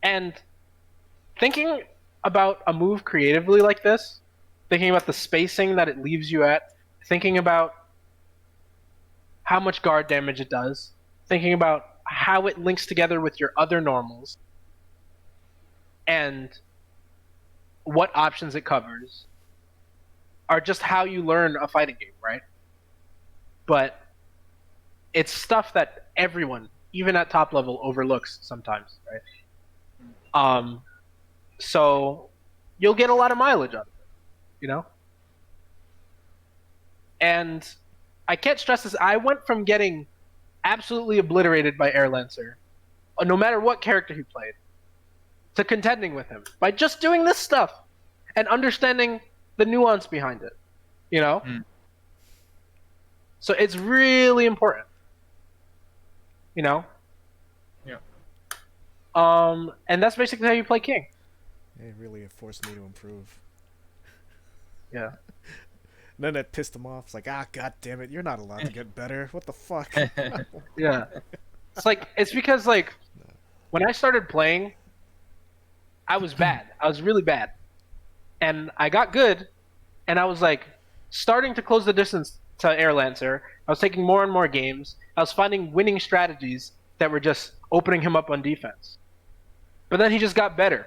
[SPEAKER 1] And thinking about a move creatively like this, thinking about the spacing that it leaves you at, thinking about how much guard damage it does, thinking about how it links together with your other normals, and what options it covers, are just how you learn a fighting game, right? But it's stuff that everyone, even at top level, overlooks sometimes, right? So you'll get a lot of mileage out of it, you know? And I can't stress this, I went from getting absolutely obliterated by Air Lancer, no matter what character he played, to contending with him by just doing this stuff and understanding the nuance behind it, you know? So it's really important, you know?
[SPEAKER 3] Yeah.
[SPEAKER 1] And that's basically how you play King.
[SPEAKER 2] It really forced me to improve.
[SPEAKER 1] Yeah.
[SPEAKER 2] And then it pissed him off. It's like, god damn it, you're not allowed to get better. What the fuck?
[SPEAKER 1] Yeah. It's because, like, when I started playing, I was bad. I was really bad. And I got good, and I was, like, starting to close the distance to Air Lancer. I was taking more and more games. I was finding winning strategies that were just opening him up on defense. But then he just got better.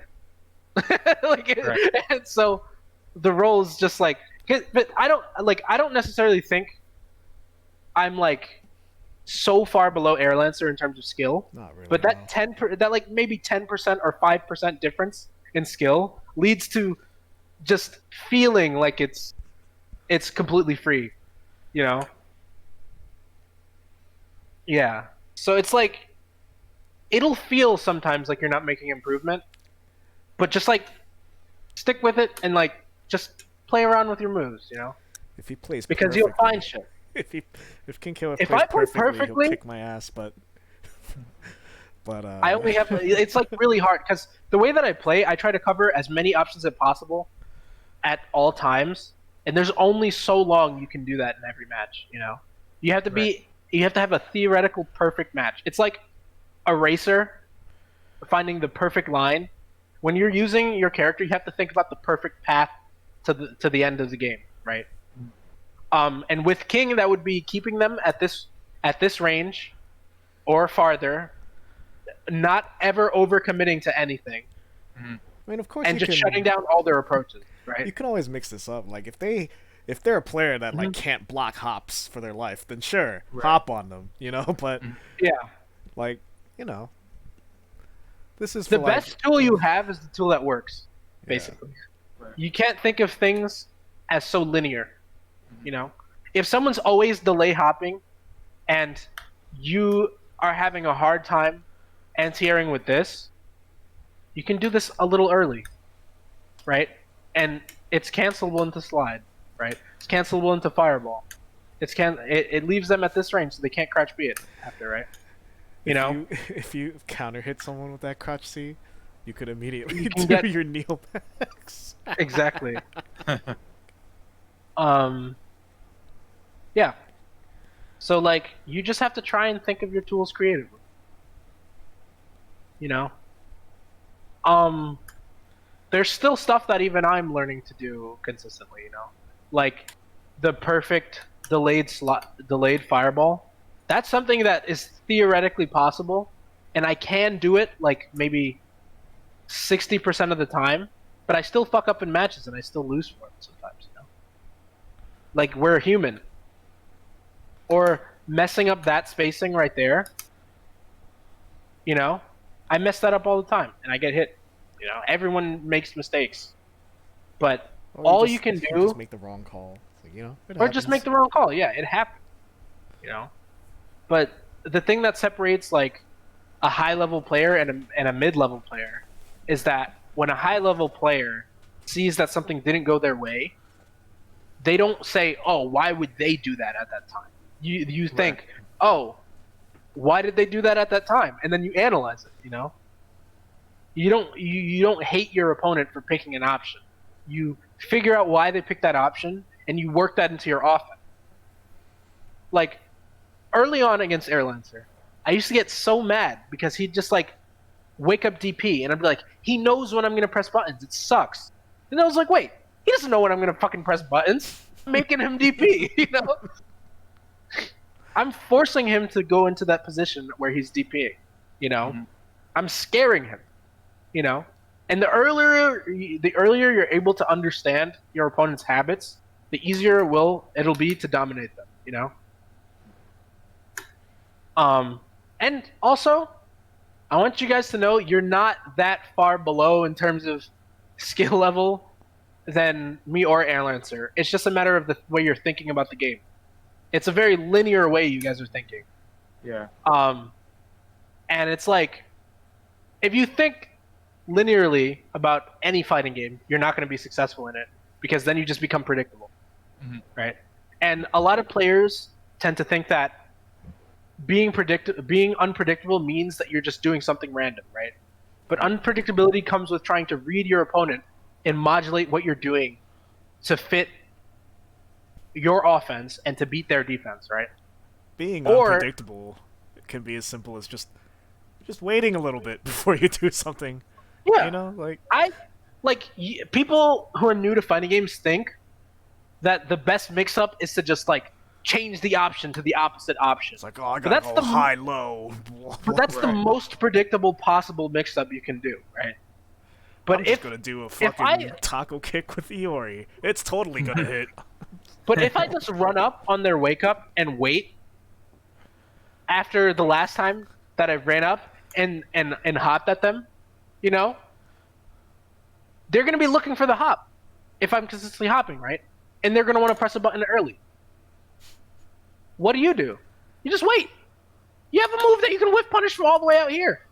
[SPEAKER 1] And so the role's just like, but I don't necessarily think I'm like so far below Air Lancer in terms of skill.
[SPEAKER 2] Not really.
[SPEAKER 1] But that that like maybe 10% or 5% difference in skill leads to just feeling like it's completely free, you know? Yeah. So it's like, it'll feel sometimes like you're not making improvement, but just like stick with it and like just play around with your moves, you know?
[SPEAKER 2] If he plays
[SPEAKER 1] because you'll find shit.
[SPEAKER 2] If KingKOF
[SPEAKER 1] if
[SPEAKER 2] plays
[SPEAKER 1] I play
[SPEAKER 2] perfectly, he'll kick my ass, but
[SPEAKER 1] I only have it's like really hard because the way that I play, I try to cover as many options as possible at all times, and there's only so long you can do that in every match, you know? You have to you have to have a theoretical perfect match. It's like a racer finding the perfect line. When you're using your character, you have to think about the perfect path to the end of the game, right? And with King, that would be keeping them at this range or farther, not ever overcommitting to anything.
[SPEAKER 2] I mean, of course,
[SPEAKER 1] and just shutting down all their approaches, right?
[SPEAKER 2] You can always mix this up. Like if they're a player that like can't block hops for their life, then sure, hop on them, you know. But
[SPEAKER 1] yeah,
[SPEAKER 2] like, you know, this is
[SPEAKER 1] the best tool you have is the tool that works. Basically, you can't think of things as so linear. You know, if someone's always delay hopping, and you are having a hard time anti-airing with this, you can do this a little early, right? And it's cancelable into slide, right? It's cancelable into fireball. It leaves them at this range, so they can't crouch B it after, right?
[SPEAKER 2] If you counter hit someone with that crouch C, you could immediately do your kneel backs.
[SPEAKER 1] Exactly. Yeah. So like you just have to try and think of your tools creatively. You know? There's still stuff that even I'm learning to do consistently, you know? Like the perfect delayed fireball. That's something that is theoretically possible, and I can do it like maybe 60% of the time, but I still fuck up in matches and I still lose for it sometimes, you know? Like we're human. Or messing up that spacing right there, you know? I mess that up all the time and I get hit. You know, everyone makes mistakes. But all you can do
[SPEAKER 2] just make the wrong call. Like, you know,
[SPEAKER 1] or just make the wrong call. Yeah, it happens. You know? But the thing that separates like a high level player and a mid level player is that when a high level player sees that something didn't go their way, they don't say, "Oh, why would they do that at that time?" You think, "Oh, why did they do that at that time?" And then you analyze it, you know? You don't hate your opponent for picking an option. You figure out why they picked that option and you work that into your offense. Like early on against Airlancer, I used to get so mad because he'd just like wake up DP and I'd be like, he knows when I'm gonna press buttons. It sucks. And I was like, wait, he doesn't know when I'm gonna fucking press buttons. I'm making him DP, you know? I'm forcing him to go into that position where he's DPing, you know?
[SPEAKER 3] Mm-hmm.
[SPEAKER 1] I'm scaring him, you know? And the earlier you're able to understand your opponent's habits, the easier it'll be to dominate them, you know? And also, I want you guys to know you're not that far below in terms of skill level than me or Airlancer. It's just a matter of the way you're thinking about the game. It's a very linear way you guys are thinking.
[SPEAKER 3] Yeah.
[SPEAKER 1] And it's like, if you think linearly about any fighting game, you're not going to be successful in it because then you just become predictable, right? And a lot of players tend to think that being unpredictable means that you're just doing something random, right? But unpredictability comes with trying to read your opponent and modulate what you're doing to fit your offense and to beat their defense, right?
[SPEAKER 2] Being unpredictable can be as simple as just waiting a little bit before you do something.
[SPEAKER 1] Yeah,
[SPEAKER 2] you know,
[SPEAKER 1] people who are new to fighting games think that the best mix-up is to just like change the option to the opposite option.
[SPEAKER 2] It's like, oh, I gotta go high, low.
[SPEAKER 1] But that's the most predictable possible mix-up you can do, right? But
[SPEAKER 2] I'm just gonna do a fucking taco kick with Iori. It's totally gonna hit.
[SPEAKER 1] But if I just run up on their wake up and wait after the last time that I ran up and hopped at them, you know, they're gonna be looking for the hop if I'm consistently hopping, right? And they're gonna want to press a button early. What do? You just wait. You have a move that you can whiff punish from all the way out here.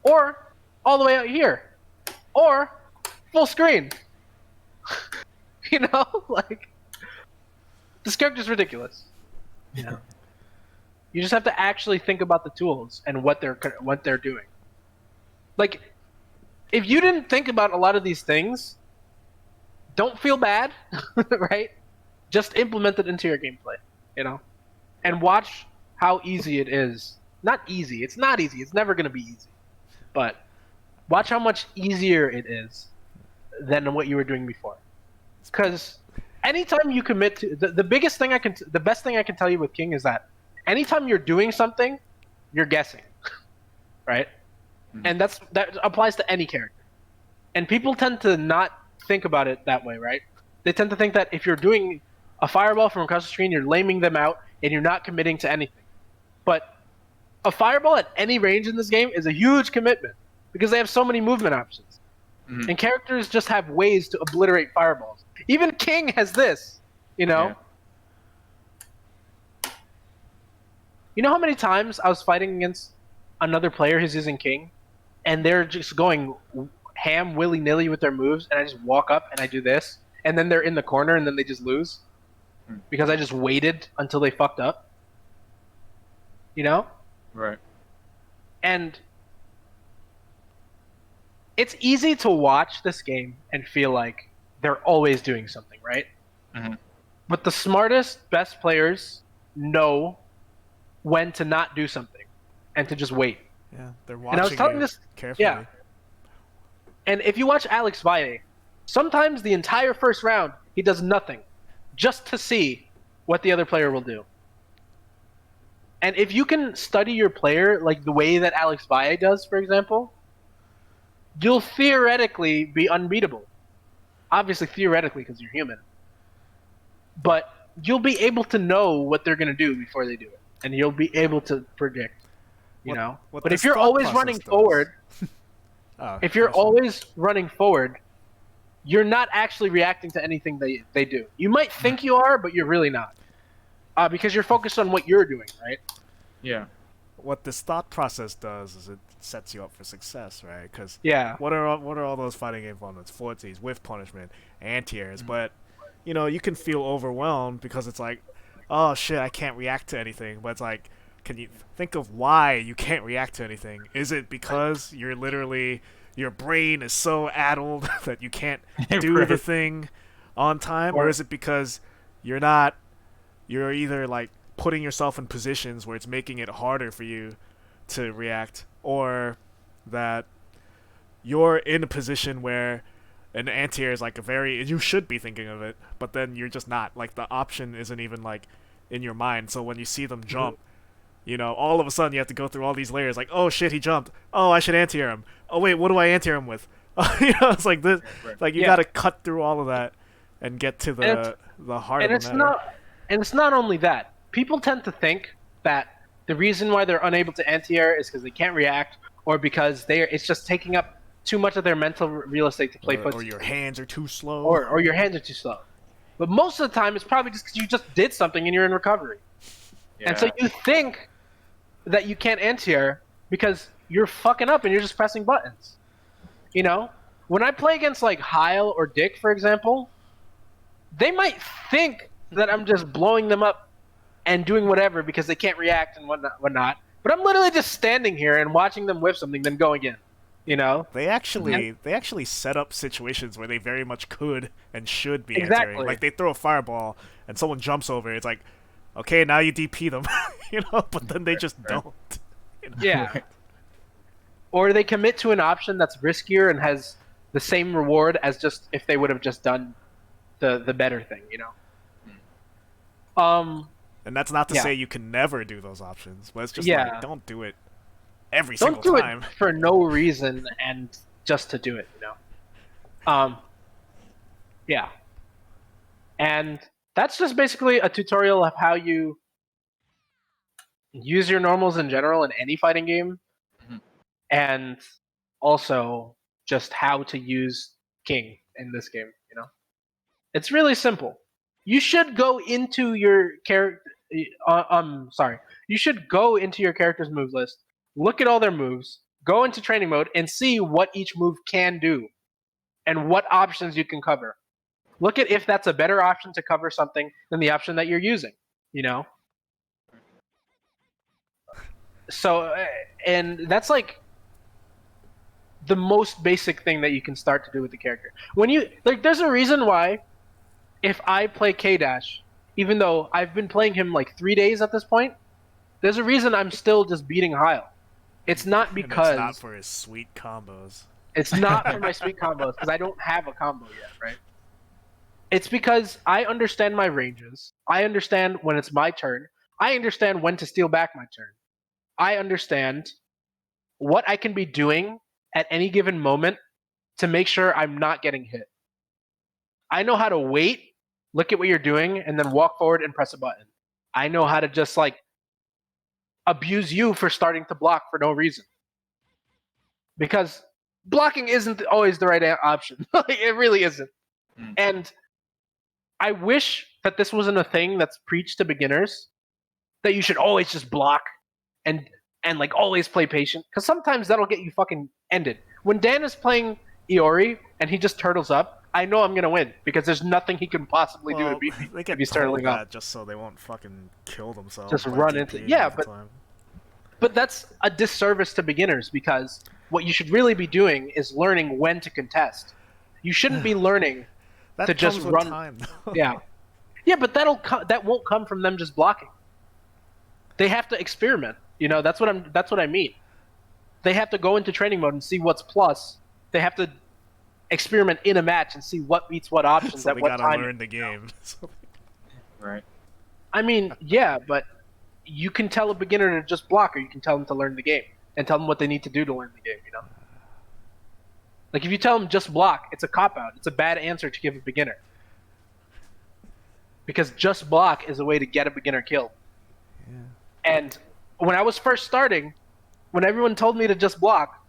[SPEAKER 1] Or all the way out here. Or full screen. You know? Like, this character's ridiculous. You know? You just have to actually think about the tools and what they're doing. Like, if you didn't think about a lot of these things, don't feel bad, right? Just implement it into your gameplay, you know? And watch how easy it is. Not easy. It's not easy. It's never going to be easy. But watch how much easier it is than what you were doing before. Because anytime you commit to... The best thing I can tell you with King is that anytime you're doing something, you're guessing, right? And that applies to any character. And people tend to not think about it that way, right? They tend to think that if you're doing a fireball from across the screen, you're laming them out and you're not committing to anything. But a fireball at any range in this game is a huge commitment because they have so many movement options. And characters just have ways to obliterate fireballs. Even King has this, you know? Yeah. You know how many times I was fighting against another player who's using King and they're just going ham willy-nilly with their moves and I just walk up and I do this and then they're in the corner and then they just lose because I just waited until they fucked up, you know?
[SPEAKER 3] Right.
[SPEAKER 1] And it's easy to watch this game and feel like they're always doing something, right? But the smartest, best players know when to not do something and to just wait.
[SPEAKER 2] Yeah, they're watching
[SPEAKER 1] And I was telling
[SPEAKER 2] you
[SPEAKER 1] this
[SPEAKER 2] carefully.
[SPEAKER 1] Yeah. And if you watch Alex Valle, sometimes the entire first round he does nothing just to see what the other player will do. And if you can study your player like the way that Alex Valle does, for example, you'll theoretically be unbeatable. Obviously, theoretically, because you're human. But you'll be able to know what they're going to do before they do it. And you'll be able to predict, you know?
[SPEAKER 2] what
[SPEAKER 1] But
[SPEAKER 2] this
[SPEAKER 1] if you're
[SPEAKER 2] thought
[SPEAKER 1] always
[SPEAKER 2] process
[SPEAKER 1] running
[SPEAKER 2] does-
[SPEAKER 1] forward,
[SPEAKER 2] Oh,
[SPEAKER 1] if you're
[SPEAKER 2] first one.
[SPEAKER 1] always running forward, you're not actually reacting to anything they do. You might think you are, but you're really not. Because you're focused on what you're doing, right?
[SPEAKER 3] Yeah.
[SPEAKER 2] What this thought process does is it sets you up for success, right? Because
[SPEAKER 1] Yeah.
[SPEAKER 2] what are all those fighting game elements? Forties, with punishment, anti-airs, but you know you can feel overwhelmed because it's like, oh shit, I can't react to anything. But it's like, can you think of why you can't react to anything? Is it because you're literally your brain is so addled that you can't do the thing on time, or is it because you're either like putting yourself in positions where it's making it harder for you to react, or that you're in a position where an anti-air is like you should be thinking of it, but then you're just not. Like the option isn't even like in your mind. So when you see them jump, you know, all of a sudden you have to go through all these layers. Like, oh shit, he jumped. Oh, I should anti-air him. Oh wait, what do I anti-air him with? You know, it's like this. Like you got to cut through all of that and get to the heart of the matter.
[SPEAKER 1] And it's not only that. People tend to think that the reason why they're unable to anti-air is because they can't react, or because it's just taking up too much of their mental real estate to play footsie.
[SPEAKER 2] Or your hands are too slow.
[SPEAKER 1] Or your hands are too slow. But most of the time, it's probably just because you just did something and you're in recovery.
[SPEAKER 3] Yeah.
[SPEAKER 1] And so you think that you can't anti-air because you're fucking up and you're just pressing buttons. You know? When I play against like Heil or Dick, for example, they might think that I'm just blowing them up and doing whatever because they can't react and whatnot. But I'm literally just standing here and watching them whip something, then go again. You know?
[SPEAKER 2] They actually set up situations where they very much could and should be anti-airing. Like they throw a fireball and someone jumps over it. It's like, okay, now you DP them, you know? But then they just don't. You know?
[SPEAKER 1] Yeah. Or they commit to an option that's riskier and has the same reward as just if they would have just done the better thing, you know?
[SPEAKER 2] And that's not to say you can never do those options, but it's just like, don't do it every
[SPEAKER 1] single
[SPEAKER 2] time.
[SPEAKER 1] Don't do it for no reason and just to do it, you know? Yeah. And that's just basically a tutorial of how you use your normals in general in any fighting game, and also just how to use King in this game, you know? It's really simple. You should go into your character. You should go into your character's move list, look at all their moves, go into training mode, and see what each move can do, and what options you can cover. Look at if that's a better option to cover something than the option that you're using. You know. So, and that's like the most basic thing that you can start to do with the character. When you like, there's a reason why. If I play K-Dash, even though I've been playing him like 3 days at this point, there's a reason I'm still just beating Heil. It's not because...
[SPEAKER 2] And it's not for his sweet combos.
[SPEAKER 1] It's not for my sweet combos, because I don't have a combo yet, right? It's because I understand my ranges. I understand when it's my turn. I understand when to steal back my turn. I understand what I can be doing at any given moment to make sure I'm not getting hit. I know how to wait, look at what you're doing, and then walk forward and press a button. I know how to just like abuse you for starting to block for no reason. Because blocking isn't always the right option. It really isn't. And I wish that this wasn't a thing that's preached to beginners, that you should always just block and like always play patient, because sometimes that'll get you fucking ended. When Dan is playing Iori and he just turtles up, I know I'm gonna win because there's nothing he can possibly do to beat me
[SPEAKER 2] they
[SPEAKER 1] if he's turtling up.
[SPEAKER 2] Just so they won't fucking kill themselves.
[SPEAKER 1] Just run into but that's a disservice to beginners, because what you should really be doing is learning when to contest. You shouldn't be learning to just run.
[SPEAKER 2] Time,
[SPEAKER 1] yeah, but that won't come from them just blocking. They have to experiment. That's what I mean. They have to go into training mode and see what's plus. They have to experiment in a match and see what beats what options
[SPEAKER 2] So
[SPEAKER 1] at
[SPEAKER 2] they
[SPEAKER 1] what
[SPEAKER 2] gotta
[SPEAKER 1] time.
[SPEAKER 2] learn the game.
[SPEAKER 3] Right.
[SPEAKER 1] I mean, yeah, but you can tell a beginner to just block, or you can tell them to learn the game and tell them what they need to do to learn the game. Like if you tell them just block, it's a cop out. It's a bad answer to give a beginner. Because just block is a way to get a beginner killed.
[SPEAKER 2] Yeah.
[SPEAKER 1] And when I was first starting, when everyone told me to just block,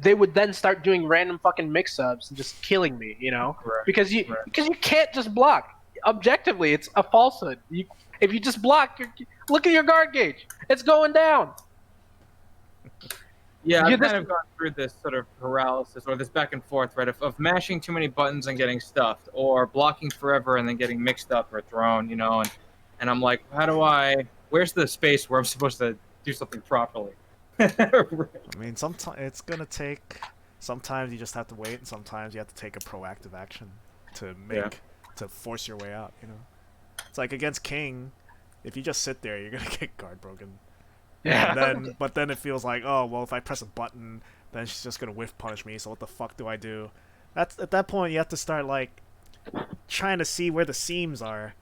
[SPEAKER 1] they would then start doing random fucking mix-ups and just killing me,
[SPEAKER 3] Right.
[SPEAKER 1] because you can't just block. Objectively, it's a falsehood. If you just block, look at your guard gauge. It's going down.
[SPEAKER 3] Yeah, I've kind of gone through this sort of paralysis or this back and forth, right, of mashing too many buttons and getting stuffed, or blocking forever and then getting mixed up or thrown, and I'm like, where's the space where I'm supposed to do something properly?
[SPEAKER 2] I mean, sometimes it's gonna take. Sometimes you just have to wait, and sometimes you have to take a proactive action to to force your way out. It's like against King, if you just sit there, you're gonna get guard broken.
[SPEAKER 1] Yeah.
[SPEAKER 2] But then it feels like, oh well, if I press a button, then she's just gonna whiff punish me. So what the fuck do I do? At that point, you have to start like trying to see where the seams are.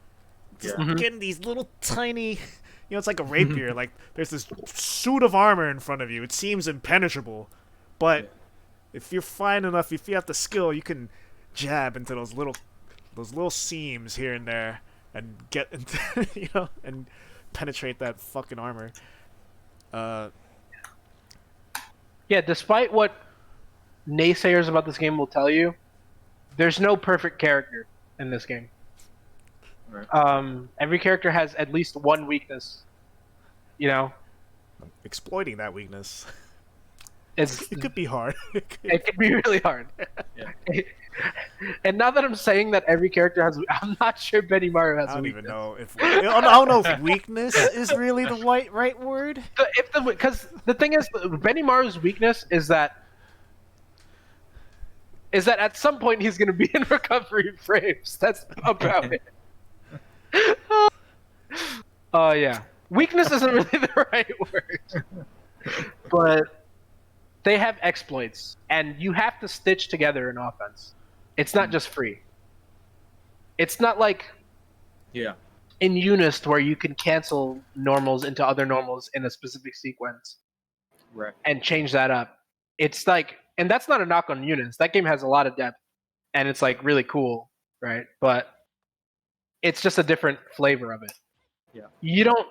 [SPEAKER 2] Just getting these little tiny. It's like a rapier. Like there's this suit of armor in front of you. It seems impenetrable, but if you're fine enough, if you have the skill, you can jab into those little seams here and there and get into and penetrate that fucking armor.
[SPEAKER 1] Yeah, despite what naysayers about this game will tell you, there's no perfect character in this game.
[SPEAKER 3] Right.
[SPEAKER 1] Every character has at least one weakness.
[SPEAKER 2] Exploiting that weakness.
[SPEAKER 1] It
[SPEAKER 2] could be hard.
[SPEAKER 1] It could be really hard.
[SPEAKER 3] Yeah.
[SPEAKER 1] And now that I'm saying that every character has, I'm not sure Benny Maru has.
[SPEAKER 2] I don't even know if I don't know if weakness is really the right word.
[SPEAKER 1] Because the thing is, Benny Maru's weakness is that at some point he's going to be in recovery frames. That's about it. Oh yeah, weakness isn't really the right word, but they have exploits, and you have to stitch together an offense. It's not just free. It's not like in Unist where you can cancel normals into other normals in a specific sequence,
[SPEAKER 3] right,
[SPEAKER 1] and change that up. It's like, and that's not a knock on Unist. That game has a lot of depth, and it's like really cool, right? But it's just a different flavor of it.
[SPEAKER 3] Yeah.
[SPEAKER 1] You don't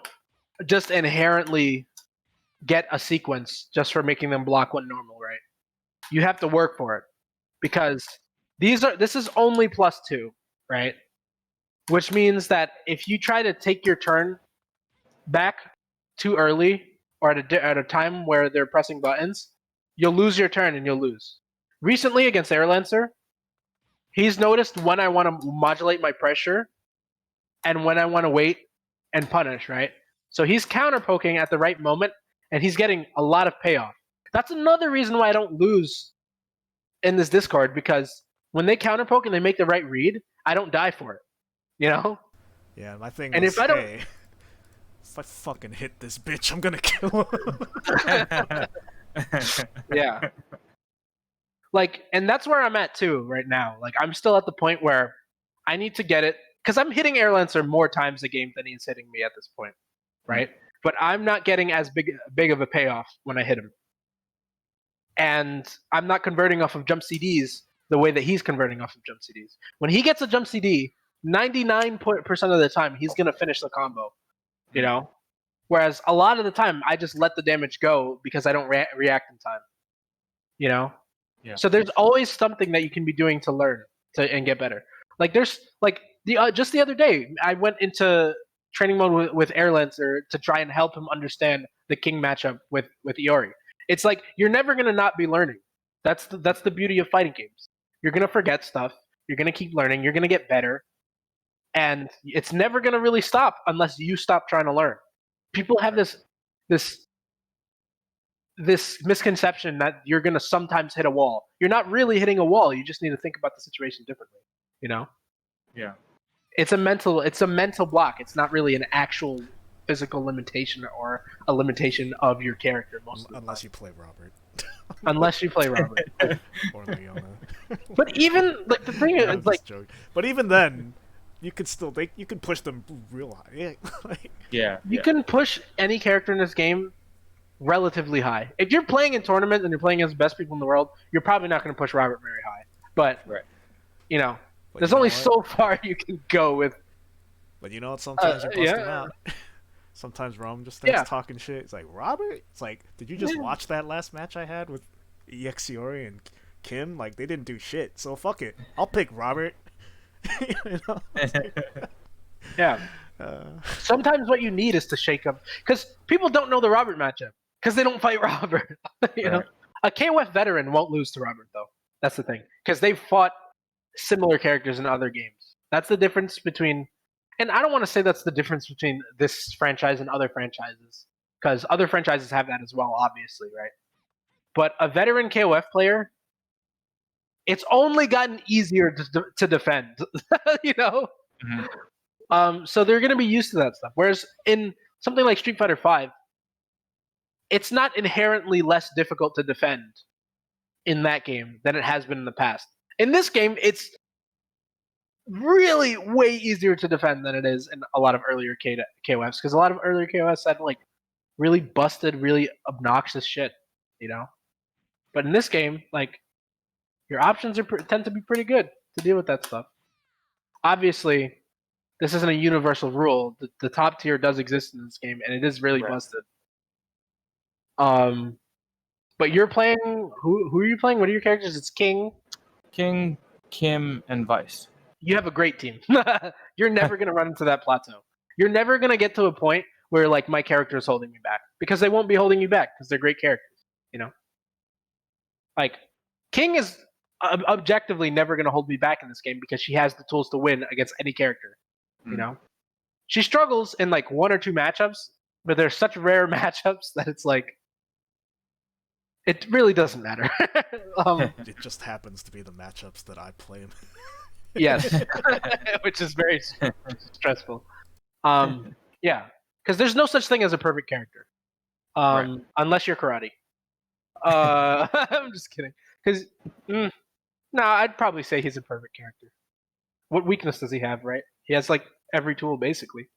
[SPEAKER 1] just inherently get a sequence just for making them block one normal, right? You have to work for it, because this is only +2, right? Which means that if you try to take your turn back too early or at a time where they're pressing buttons, you'll lose your turn and you'll lose. Recently against Airlancer, he's noticed when I want to modulate my pressure and when I want to wait and punish, right? So he's counter poking at the right moment, and he's getting a lot of payoff. That's another reason why I don't lose in this Discord, because when they counter poke and they make the right read, I don't die for it.
[SPEAKER 2] Yeah, my thing
[SPEAKER 1] and
[SPEAKER 2] was,
[SPEAKER 1] if I don't,
[SPEAKER 2] if I fucking hit this bitch, I'm gonna kill
[SPEAKER 1] him. Yeah. Like, and that's where I'm at too right now. Like, I'm still at the point where I need to get it, because I'm hitting Airlancer more times a game than he's hitting me at this point, right? But I'm not getting as big of a payoff when I hit him. And I'm not converting off of jump CDs the way that he's converting off of jump CDs. When he gets a jump CD, 99% of the time, he's going to finish the combo, Whereas a lot of the time, I just let the damage go because I don't react in time,
[SPEAKER 3] Yeah.
[SPEAKER 1] So there's always something that you can be doing to learn and get better. Like there's like just the other day, I went into training mode with Airlancer to try and help him understand the King matchup with Iori. It's like you're never gonna not be learning. That's the beauty of fighting games. You're gonna forget stuff. You're gonna keep learning. You're gonna get better, and it's never gonna really stop unless you stop trying to learn. People have this misconception that you're gonna sometimes hit a wall. You're not really hitting a wall. You just need to think about the situation differently.
[SPEAKER 3] Yeah.
[SPEAKER 1] It's a mental block. It's not really an actual physical limitation or a limitation of your character most of the
[SPEAKER 2] Unless
[SPEAKER 1] time.
[SPEAKER 2] you play Robert
[SPEAKER 1] Unless you play Robert.
[SPEAKER 2] or Leona.
[SPEAKER 1] But even like the thing
[SPEAKER 2] I'm
[SPEAKER 1] is like
[SPEAKER 2] just joking. But even then, you could still you could push them real high. Yeah, like,
[SPEAKER 3] Yeah.
[SPEAKER 1] you can push any character in this game relatively high. If you're playing in tournament and you're playing against the best people in the world, you're probably not going to push Robert very high. But
[SPEAKER 3] Right.
[SPEAKER 1] you know,
[SPEAKER 2] but
[SPEAKER 1] there's
[SPEAKER 2] you know
[SPEAKER 1] only
[SPEAKER 2] what?
[SPEAKER 1] so far you can go with.
[SPEAKER 2] But you know what? Sometimes you bust
[SPEAKER 1] yeah.
[SPEAKER 2] them out. Sometimes Rome just starts
[SPEAKER 1] Yeah.
[SPEAKER 2] talking shit. It's like, Robert? It's like, did you just
[SPEAKER 1] Yeah.
[SPEAKER 2] watch that last match I had with EXiori and Kim? Like, they didn't do shit. So fuck it. I'll pick Robert. You know?
[SPEAKER 1] Yeah. Sometimes what you need is to shake up because people don't know the Robert matchup because they don't fight Robert. You know, a KOF veteran won't lose to Robert though. That's the thing because they've fought similar characters in other games. That's the difference between, and I don't want to say that's the difference between this franchise and other franchises because other franchises have that as well, obviously, right? But a veteran KOF player, it's only gotten easier to defend. You know. So they're going to be used to that stuff. Whereas in something like Street Fighter V, it's not inherently less difficult to defend in that game than it has been in the past. In this game, it's really way easier to defend than it is in a lot of earlier KOFs because a lot of earlier KOFs had like really busted, really obnoxious shit, you know. But in this game, like your options tend to be pretty good to deal with that stuff. Obviously, this isn't a universal rule. The top tier does exist in this game, and it is really busted. But you're playing. Who are you playing? What are your characters? It's King,
[SPEAKER 3] Kim, and Vice.
[SPEAKER 1] You have a great team. You're never gonna run into that plateau. You're never gonna get to a point where like my character is holding me back because they won't be holding you back because they're great characters. You know, like King is objectively never gonna hold me back in this game because she has the tools to win against any character. You know, she struggles in like 1 or 2 matchups, but they're such rare matchups that it's like it really doesn't matter.
[SPEAKER 2] It just happens to be the matchups that I play.
[SPEAKER 1] Yes, which is very stressful. Yeah, because there's no such thing as a perfect character, unless you're karate. I'm just kidding. Because no, I'd probably say he's a perfect character. What weakness does he have? Right? He has like every tool basically.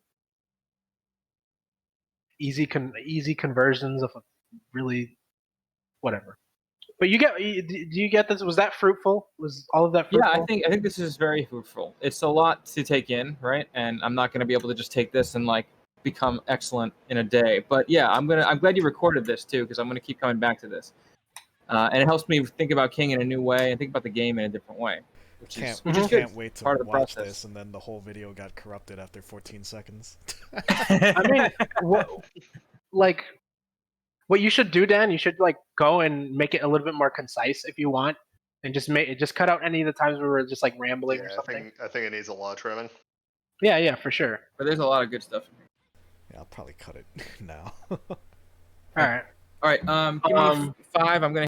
[SPEAKER 1] Easy conversions of a really whatever. But do you get this? Was that fruitful? Was all of that fruitful?
[SPEAKER 3] Yeah, I think this is very fruitful. It's a lot to take in, right? And I'm not going to be able to just take this and like become excellent in a day. But yeah, I'm glad you recorded this too because I'm gonna keep coming back to this, and it helps me think about King in a new way and think about the game in a different way. Which is good.
[SPEAKER 2] Can't wait to
[SPEAKER 3] Part of the
[SPEAKER 2] watch
[SPEAKER 3] process.
[SPEAKER 2] this, and then the whole video got corrupted after 14 seconds.
[SPEAKER 1] I mean, what you should do, Dan, you should like go and make it a little bit more concise if you want, and just cut out any of the times where we're just like rambling or something.
[SPEAKER 4] I think it needs a lot of trimming.
[SPEAKER 1] Yeah, for sure.
[SPEAKER 3] But there's a lot of good stuff.
[SPEAKER 2] Yeah, I'll probably cut it now.
[SPEAKER 1] All right.
[SPEAKER 3] Give me 5. I'm gonna